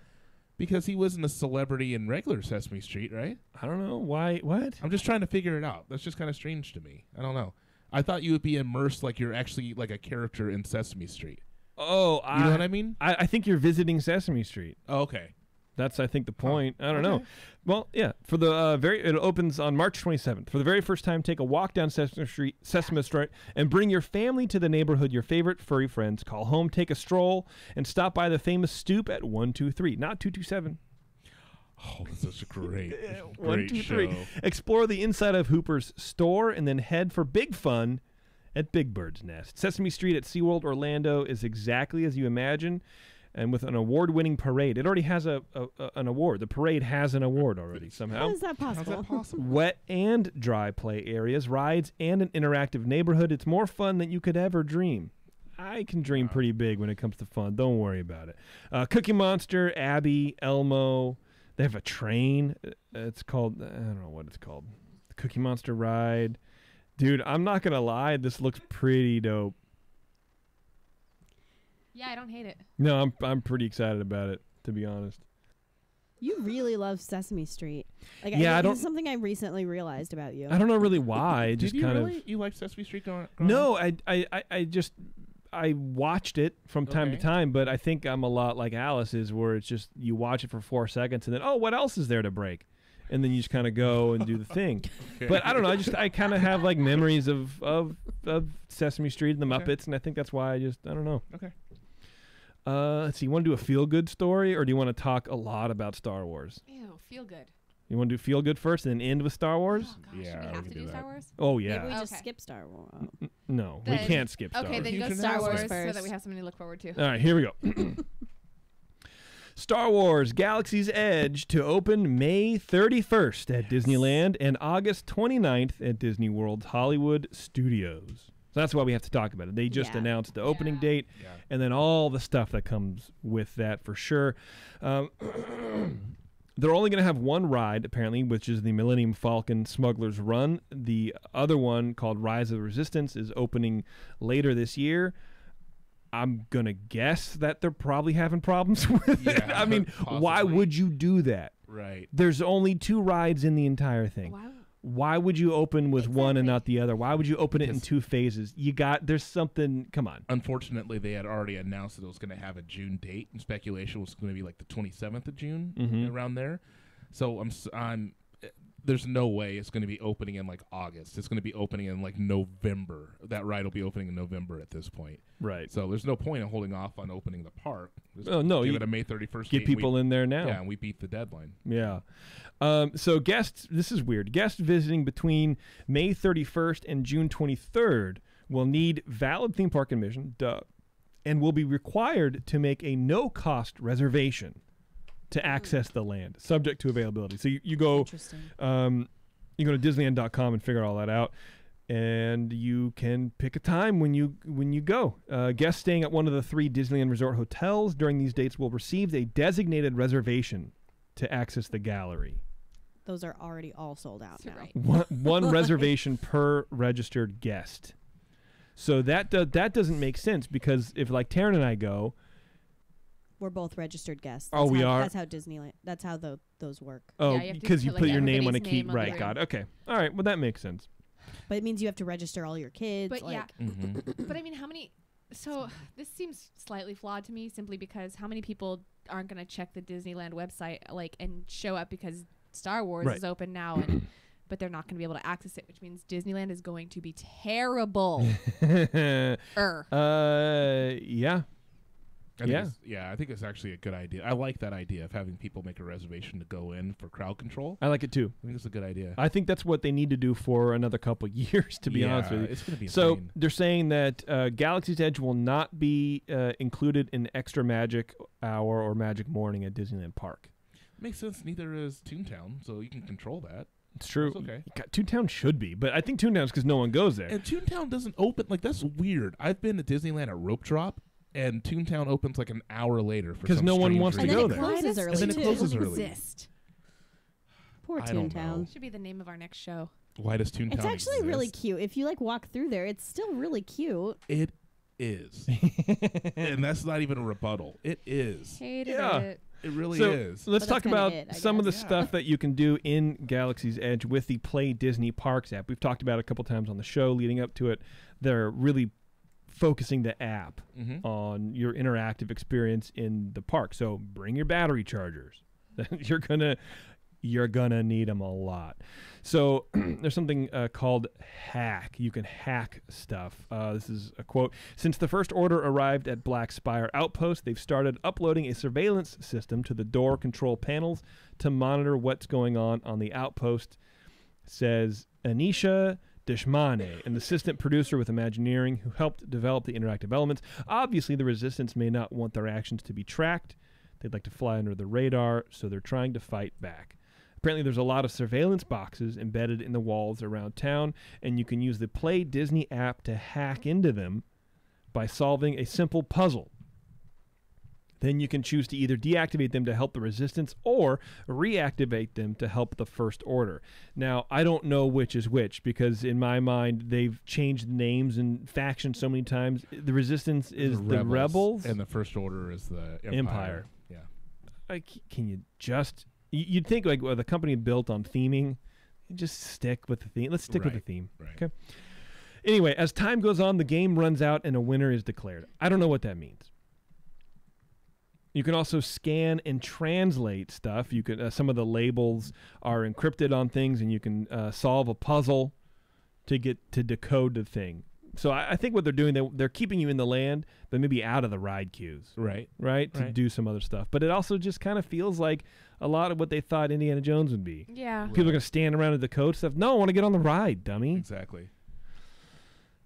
Because he wasn't a celebrity in regular Sesame Street, right? I don't know why. What? I'm just trying to figure it out. That's just kind of strange to me. I don't know. I thought you would be immersed like you're actually like a character in Sesame Street. Oh, You know what I mean? I think you're visiting Sesame Street. Oh, okay. That's, I think, the point. I don't know. Well, yeah. For the it opens on March 27th. For the very first time, take a walk down Sesame Street, and bring your family to the neighborhood. Your favorite furry friends. Call home, take a stroll, and stop by the famous stoop at 123, not 227. Oh, that's such a great, great 123. show. Explore the inside of Hooper's store, and then head for big fun at Big Bird's Nest. Sesame Street at SeaWorld Orlando is exactly as you imagine. And with an award-winning parade. It already has an award. The parade has an award already somehow. How is that possible? Wet and dry play areas, rides, and an interactive neighborhood. It's more fun than you could ever dream. I can dream pretty big when it comes to fun. Don't worry about it. Cookie Monster, Abby, Elmo. They have a train. It's called, I don't know what it's called. The Cookie Monster ride. Dude, I'm not going to lie. This looks pretty dope. Yeah, I don't hate it. No, I'm pretty excited about it, to be honest. You really love Sesame Street. Like, Yeah, I don't- This is something I recently realized about you. I don't know really why. Did Just you kind really? You like Sesame Street growing No, up? I watched it from time to Okay. time, but I think I'm a lot like Alice is, where it's just you watch it for 4 seconds and then, oh, what else is there to break? And then you just kind of go and do the thing. Okay. But I don't know. I kind of have like memories of Sesame Street and the Okay. Muppets, and I think that's why I don't know. Okay. Let's see. You want to do a feel-good story, or do you want to talk a lot about Star Wars? Ew, feel good. You want to do feel-good first and then end with Star Wars? Oh, gosh, Yeah, should we we have can to do do that. Star Wars? Oh, Maybe we yeah. just Okay. skip Star Wars. No, we Then- can't skip Star Okay, Wars. then You go can Star ask Wars us so first. that we have something to look forward to. All right, here we go. Star Wars Galaxy's Edge to open May 31st at Disneyland and August 29th at Disney World's Hollywood Studios. So that's why we have to talk about it. They just Yeah. announced the opening Yeah. date Yeah. and then all the stuff that comes with that for sure. They're only going to have one ride, apparently, which is the Millennium Falcon Smuggler's Run. The other one, called Rise of the Resistance, is opening later this year. I'm going to guess that they're probably having problems with it. Yeah, I mean, why possibly. would you do that? Right. There's only 2 rides in the entire thing. Wow. Why would you open with one and Exactly. not the other? Why would you open it in Because- 2 phases? There's something, come on. Unfortunately, they had already announced that it was going to have a June date, and speculation was going to be like the 27th of June, Mhm. around there. So there's no way it's going to be opening in like August. It's going to be opening in like November. That ride will be opening in November at this point. Right. So there's no point in holding off on opening the park. Just Oh, no, give you it a May 31st. Get date, and people in there now. Yeah, and we beat the deadline. Yeah. So guests, this is weird. Guests visiting between May 31st and June 23rd will need valid theme park admission, and will be required to make a no-cost reservation to access the land, subject to availability. So you go, Interesting. you go to Disneyland.com and figure all that out, and you can pick a time when you go. Guests staying at one of the 3 Disneyland Resort hotels during these dates will receive a designated reservation to access the gallery. Those are already all sold out So now. right. One reservation per registered guest. So that doesn't make sense, because if like Taryn and I go, We're both registered guests. Oh, we are? That's how Disneyland. That's how those work. oh, Yeah, you have to because you put, put like, your name on a everybody's key, name on the right? room. Got it. Okay, all right. Well, that makes sense. But it means you have to register all your kids. But like, yeah, Mm-hmm. but I mean, how many? So this seems slightly flawed to me, simply because how many people aren't going to check the Disneyland website and show up because Star Wars Right. is open now, and but they're not going to be able to access it, which means Disneyland is going to be terrible. Yeah. I think it's actually a good idea. I like that idea of having people make a reservation to go in for crowd control. I like it too. I think it's a good idea. I think that's what they need to do for another couple years, to be honest with you. It's going to be So insane. they're saying that Galaxy's Edge will not be included in Extra Magic Hour or Magic Morning at Disneyland Park. Makes sense. Neither is Toontown, so you can control that. It's true. That's okay. Toontown should be, but I think Toontown's because no one goes there. And Toontown doesn't open. Like, that's weird. I've been to Disneyland at Rope Drop, and Toontown opens like an hour later for 'Cause some no one strange wants to and reason. then go it there. closes early And then it too. closes Doesn't early. exist. Poor I don't Toontown. know. Should be the name of our next show. Why does Toontown It's actually really exist? cute. If you like walk through there, it's still really cute. It is. And that's not even a rebuttal. It is. Hated Yeah. it. It really So is. let's But talk that's kinda about it, I some of the guess. stuff that you can do in Galaxy's Edge with the Play Disney Parks app. We've talked about it a couple times on the show leading up to it. They're really focusing the app on your interactive experience in the park. So bring your battery chargers. You're gonna need them a lot. So there's something called Hack. You can hack stuff. This is a quote. Since the first order arrived at Black Spire Outpost, they've started uploading a surveillance system to the door control panels to monitor what's going on the outpost, says Anisha Deshmane, an assistant producer with Imagineering who helped develop the interactive elements. Obviously, the Resistance may not want their actions to be tracked. They'd like to fly under the radar, so they're trying to fight back. Apparently, there's a lot of surveillance boxes embedded in the walls around town, and you can use the Play Disney app to hack into them by solving a simple puzzle. Then you can choose to either deactivate them to help the Resistance or reactivate them to help the First Order. Now, I don't know which is which because in my mind, they've changed names and factions so many times. The Resistance is the Rebels. And the First Order is the Empire. Yeah. Can you just... You'd think like with a company built on theming, you just stick with the theme. Let's stick with the theme. Right. Okay. Anyway, as time goes on, the game runs out and a winner is declared. I don't know what that means. You can also scan and translate stuff. You can some of the labels are encrypted on things, and you can solve a puzzle to get to decode the thing. So I think what they're doing, they're keeping you in the land, but maybe out of the ride queues. Right. To do some other stuff. But it also just kind of feels like a lot of what they thought Indiana Jones would be. Yeah. People are going to stand around at the code stuff. No, I want to get on the ride, dummy. Exactly.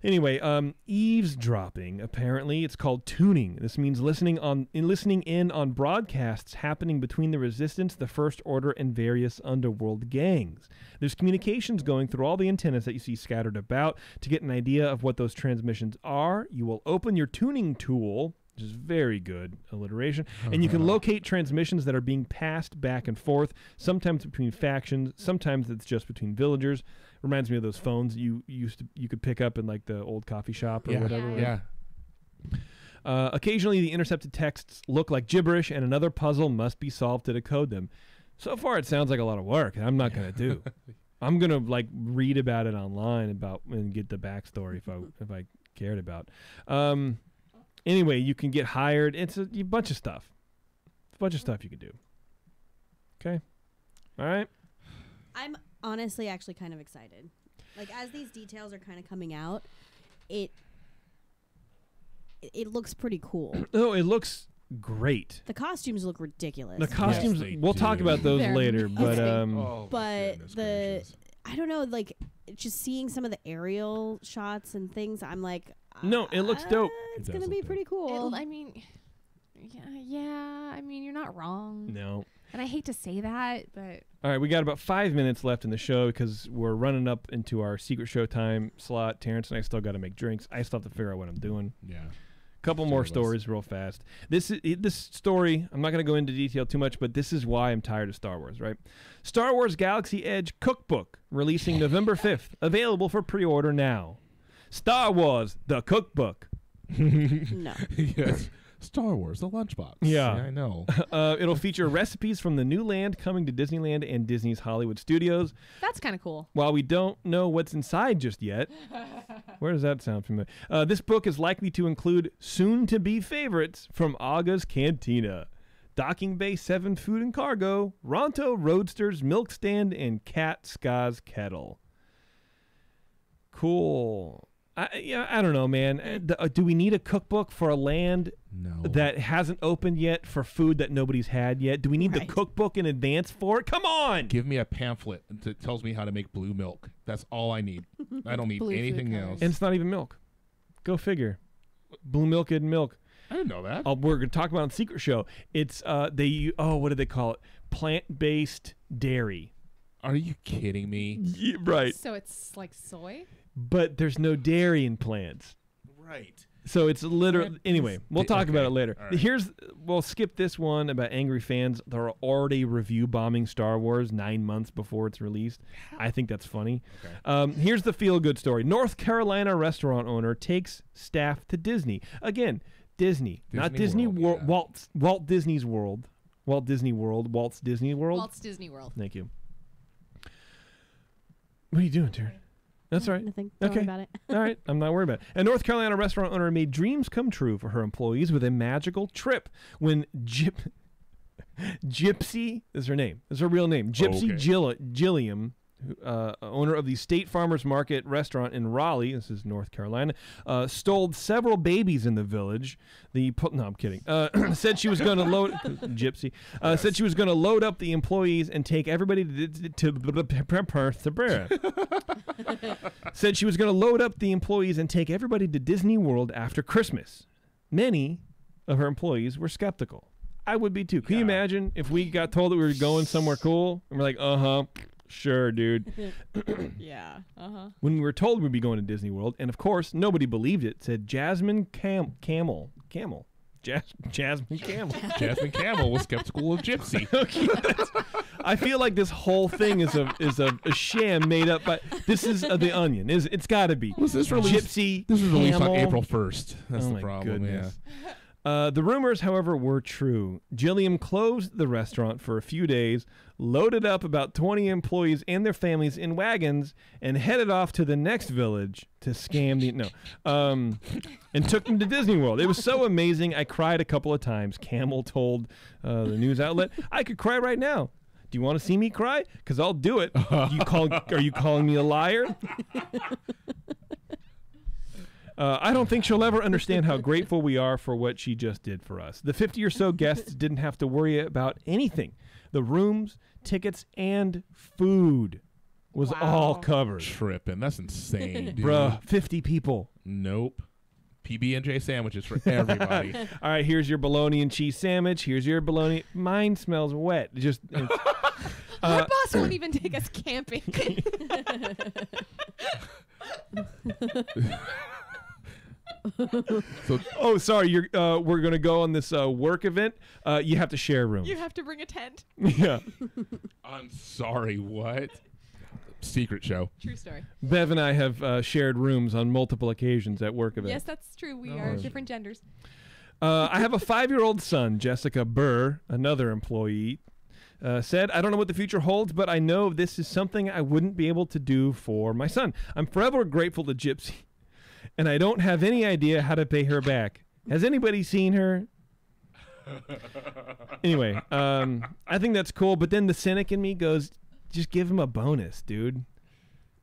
Anyway, eavesdropping, apparently. It's called tuning. This means listening in on broadcasts happening between the Resistance, the First Order, and various underworld gangs. There's communications going through all the antennas that you see scattered about. To get an idea of what those transmissions are, you will open your tuning tool, which is very good alliteration, and you can locate transmissions that are being passed back and forth, sometimes between factions, sometimes it's just between villagers. Reminds me of those phones you could pick up in like the old coffee shop or whatever. Yeah. Occasionally, the intercepted texts look like gibberish, and another puzzle must be solved to decode them. So far, it sounds like a lot of work. I'm not going to do. I'm going to like read about it online and get the backstory if I cared about. Anyway, you can get hired. It's a bunch of stuff. A bunch of stuff you can do. Okay. All right. I'm honestly actually kind of excited. Like as these details are kind of coming out, it looks pretty cool. Oh, it looks great. The costumes look ridiculous. The costumes, they we'll talk do. about those They're later, but Oh, but goodness the gracious. I don't know, like just seeing some of the aerial shots and things, I'm like, No, it looks dope. It's It does gonna look be dope. pretty cool. I mean, yeah. I mean, you're not wrong. no. And I hate to say that, but All right, we got about 5 minutes left in the show because we're running up into our secret show time slot. Terrence and I still got to make drinks. I still have to figure out what I'm doing. Yeah. Couple more stories real fast. This story, I'm not going to go into detail too much, but this is why I'm tired of Star Wars, right? Star Wars Galaxy Edge Cookbook releasing November 5th, available for pre-order now. Star Wars, the cookbook. No. Yes. Star Wars, the lunchbox. Yeah. I know. It'll feature recipes from the new land coming to Disneyland and Disney's Hollywood Studios. that's kind of cool. While we don't know what's inside just yet, where does that sound familiar? This book is likely to include soon-to-be favorites from Aga's Cantina, Docking Bay 7 Food and Cargo, Ronto Roadsters Milk Stand, and Cat Ska's Kettle. Cool. I don't know, man. Do we need a cookbook for a land No. that hasn't opened yet for food that nobody's had yet? Do we need the Right. cookbook in advance for it? Come on! Give me a pamphlet that tells me how to make blue milk. That's all I need. I don't need Blue food anything colors. else. And it's not even milk. Go figure. Blue milk isn't milk. I didn't know that. We're going to talk about it on Secret Show. It's, what do they call it? Plant-based dairy. Are you kidding me? Right. So it's like soy? But there's no dairy in plants. Right. So it's literally... Anyway, we'll talk about it later. All right. We'll skip this one about angry fans that are already review bombing Star Wars 9 months before it's released. I think that's funny. Okay. Here's the feel-good story. North Carolina restaurant owner takes staff to Disney. Again, Disney not Disney World, Walt Disney's World. Walt Disney World. Walt's Disney World. Walt's Disney World. Thank you. What are you doing, Taryn? That's all right. Nothing. Don't worry about it. All right. I'm not worried about it. A North Carolina restaurant owner made dreams come true for her employees with a magical trip when Gypsy is her name. Is her real name. Gypsy Gilliam, owner of the State Farmers Market restaurant in Raleigh, this is North Carolina, stole several babies in the village. No, I'm kidding. Said she was going to load Gypsy. Said she was going to load up the employees and take everybody Said she was going to load up the employees and take everybody to Disney World after Christmas. Many of her employees were skeptical. I would be too. Can you imagine if we got told that we were going somewhere cool and we're like, sure, dude. Yeah. When we were told we'd be going to Disney World, and of course, nobody believed it, said Jasmine Camel. Jasmine Camel. Jasmine Camel was skeptical of Gypsy. Okay, I feel like this whole thing is a sham made up by. This is The Onion. It's got to be. Was this released? Gypsy. This was released Camel. on April 1st. That's Oh the my problem. goodness. Yeah. The rumors, however, were true. Gilliam closed the restaurant for a few days, loaded up about 20 employees and their families in wagons, and headed off to the next village to scam and took them to Disney World. It was so amazing, I cried a couple of times. Camel told the news outlet, "I could cry right now. Do you want to see me cry? Because I'll do it." Are you calling me a liar? I don't think she'll ever understand how grateful we are for what she just did for us. The 50 or so guests didn't have to worry about anything. The rooms, tickets, and food was all covered. Tripping. That's insane, dude. Bruh, 50 people. Nope. PB&J sandwiches for everybody. All right, here's your bologna and cheese sandwich. Here's your bologna. Mine smells wet. Our boss won't even take us camping. Sorry. We're gonna go on this work event. You have to share rooms. You have to bring a tent. Yeah. I'm sorry. What? Secret show. True story. Bev and I have shared rooms on multiple occasions at work events. Yes, that's true. We are different genders. I have a 5-year-old son, Jessica Burr, another employee, said, "I don't know what the future holds, but I know this is something I wouldn't be able to do for my son. I'm forever grateful to Gypsy, and I don't have any idea how to pay her back. Has anybody seen her?" Anyway, I think that's cool, but then the cynic in me goes, just give him a bonus, dude.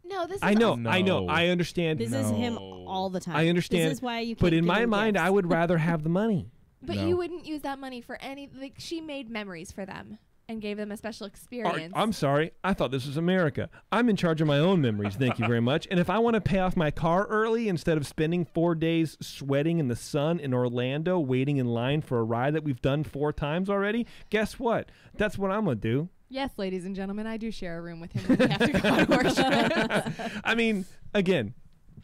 No, this is I know. No. I understand. This is him all the time. I understand. This is why you can't but in give my him mind, gifts. I would rather have the money. But No. you wouldn't use that money for any. Like, she made memories for them and gave them a special experience. I'm sorry. I thought this was America. I'm in charge of my own memories. Thank you very much. And if I want to pay off my car early instead of spending 4 days sweating in the sun in Orlando, waiting in line for a ride that we've done 4 times already, guess what? That's what I'm going to do. Yes, ladies and gentlemen, I do share a room with him when we have to go on work trips. I mean, again,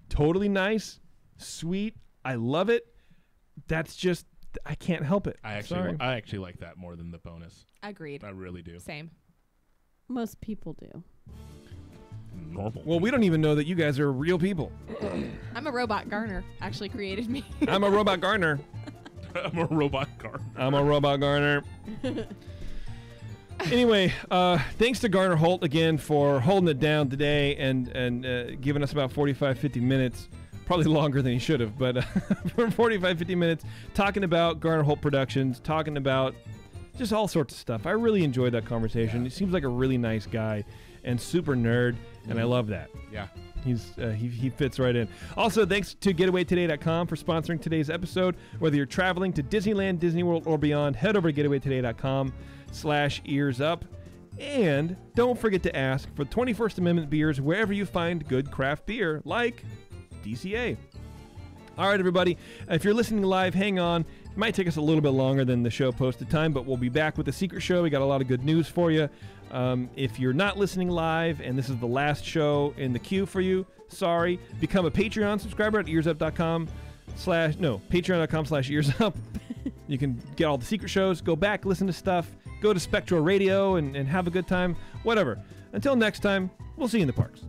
totally nice, sweet. I love it. That's just, I can't help it. I Sorry. actually like that more than the bonus. Agreed. I really do. Same. Most people do. Normal. Well, we don't even know that you guys are real people. I'm a robot. Garner actually created me. I'm a robot Garner. I'm a robot car. I'm a robot Garner. Anyway, thanks to Garner Holt again for holding it down today and giving us about 45, 50 minutes. Probably longer than he should have, but for 45, 50 minutes talking about Garner Holt Productions, talking about just all sorts of stuff. I really enjoyed that conversation. Yeah. He seems like a really nice guy and super nerd, and I love that. Yeah. He fits right in. Also, thanks to GetAwayToday.com for sponsoring today's episode. Whether you're traveling to Disneyland, Disney World, or beyond, head over to GetAwayToday.com/earsup. And don't forget to ask for 21st Amendment beers wherever you find good craft beer, like DCA. All right, everybody. If you're listening live, hang on. It might take us a little bit longer than the show posted time, but we'll be back with the secret show. We got a lot of good news for you. If you're not listening live and this is the last show in the queue for you, sorry. Become a Patreon subscriber at patreon.com/earsup. You can get all the secret shows, go back, listen to stuff, go to Spectral Radio and have a good time, whatever. Until next time, we'll see you in the parks.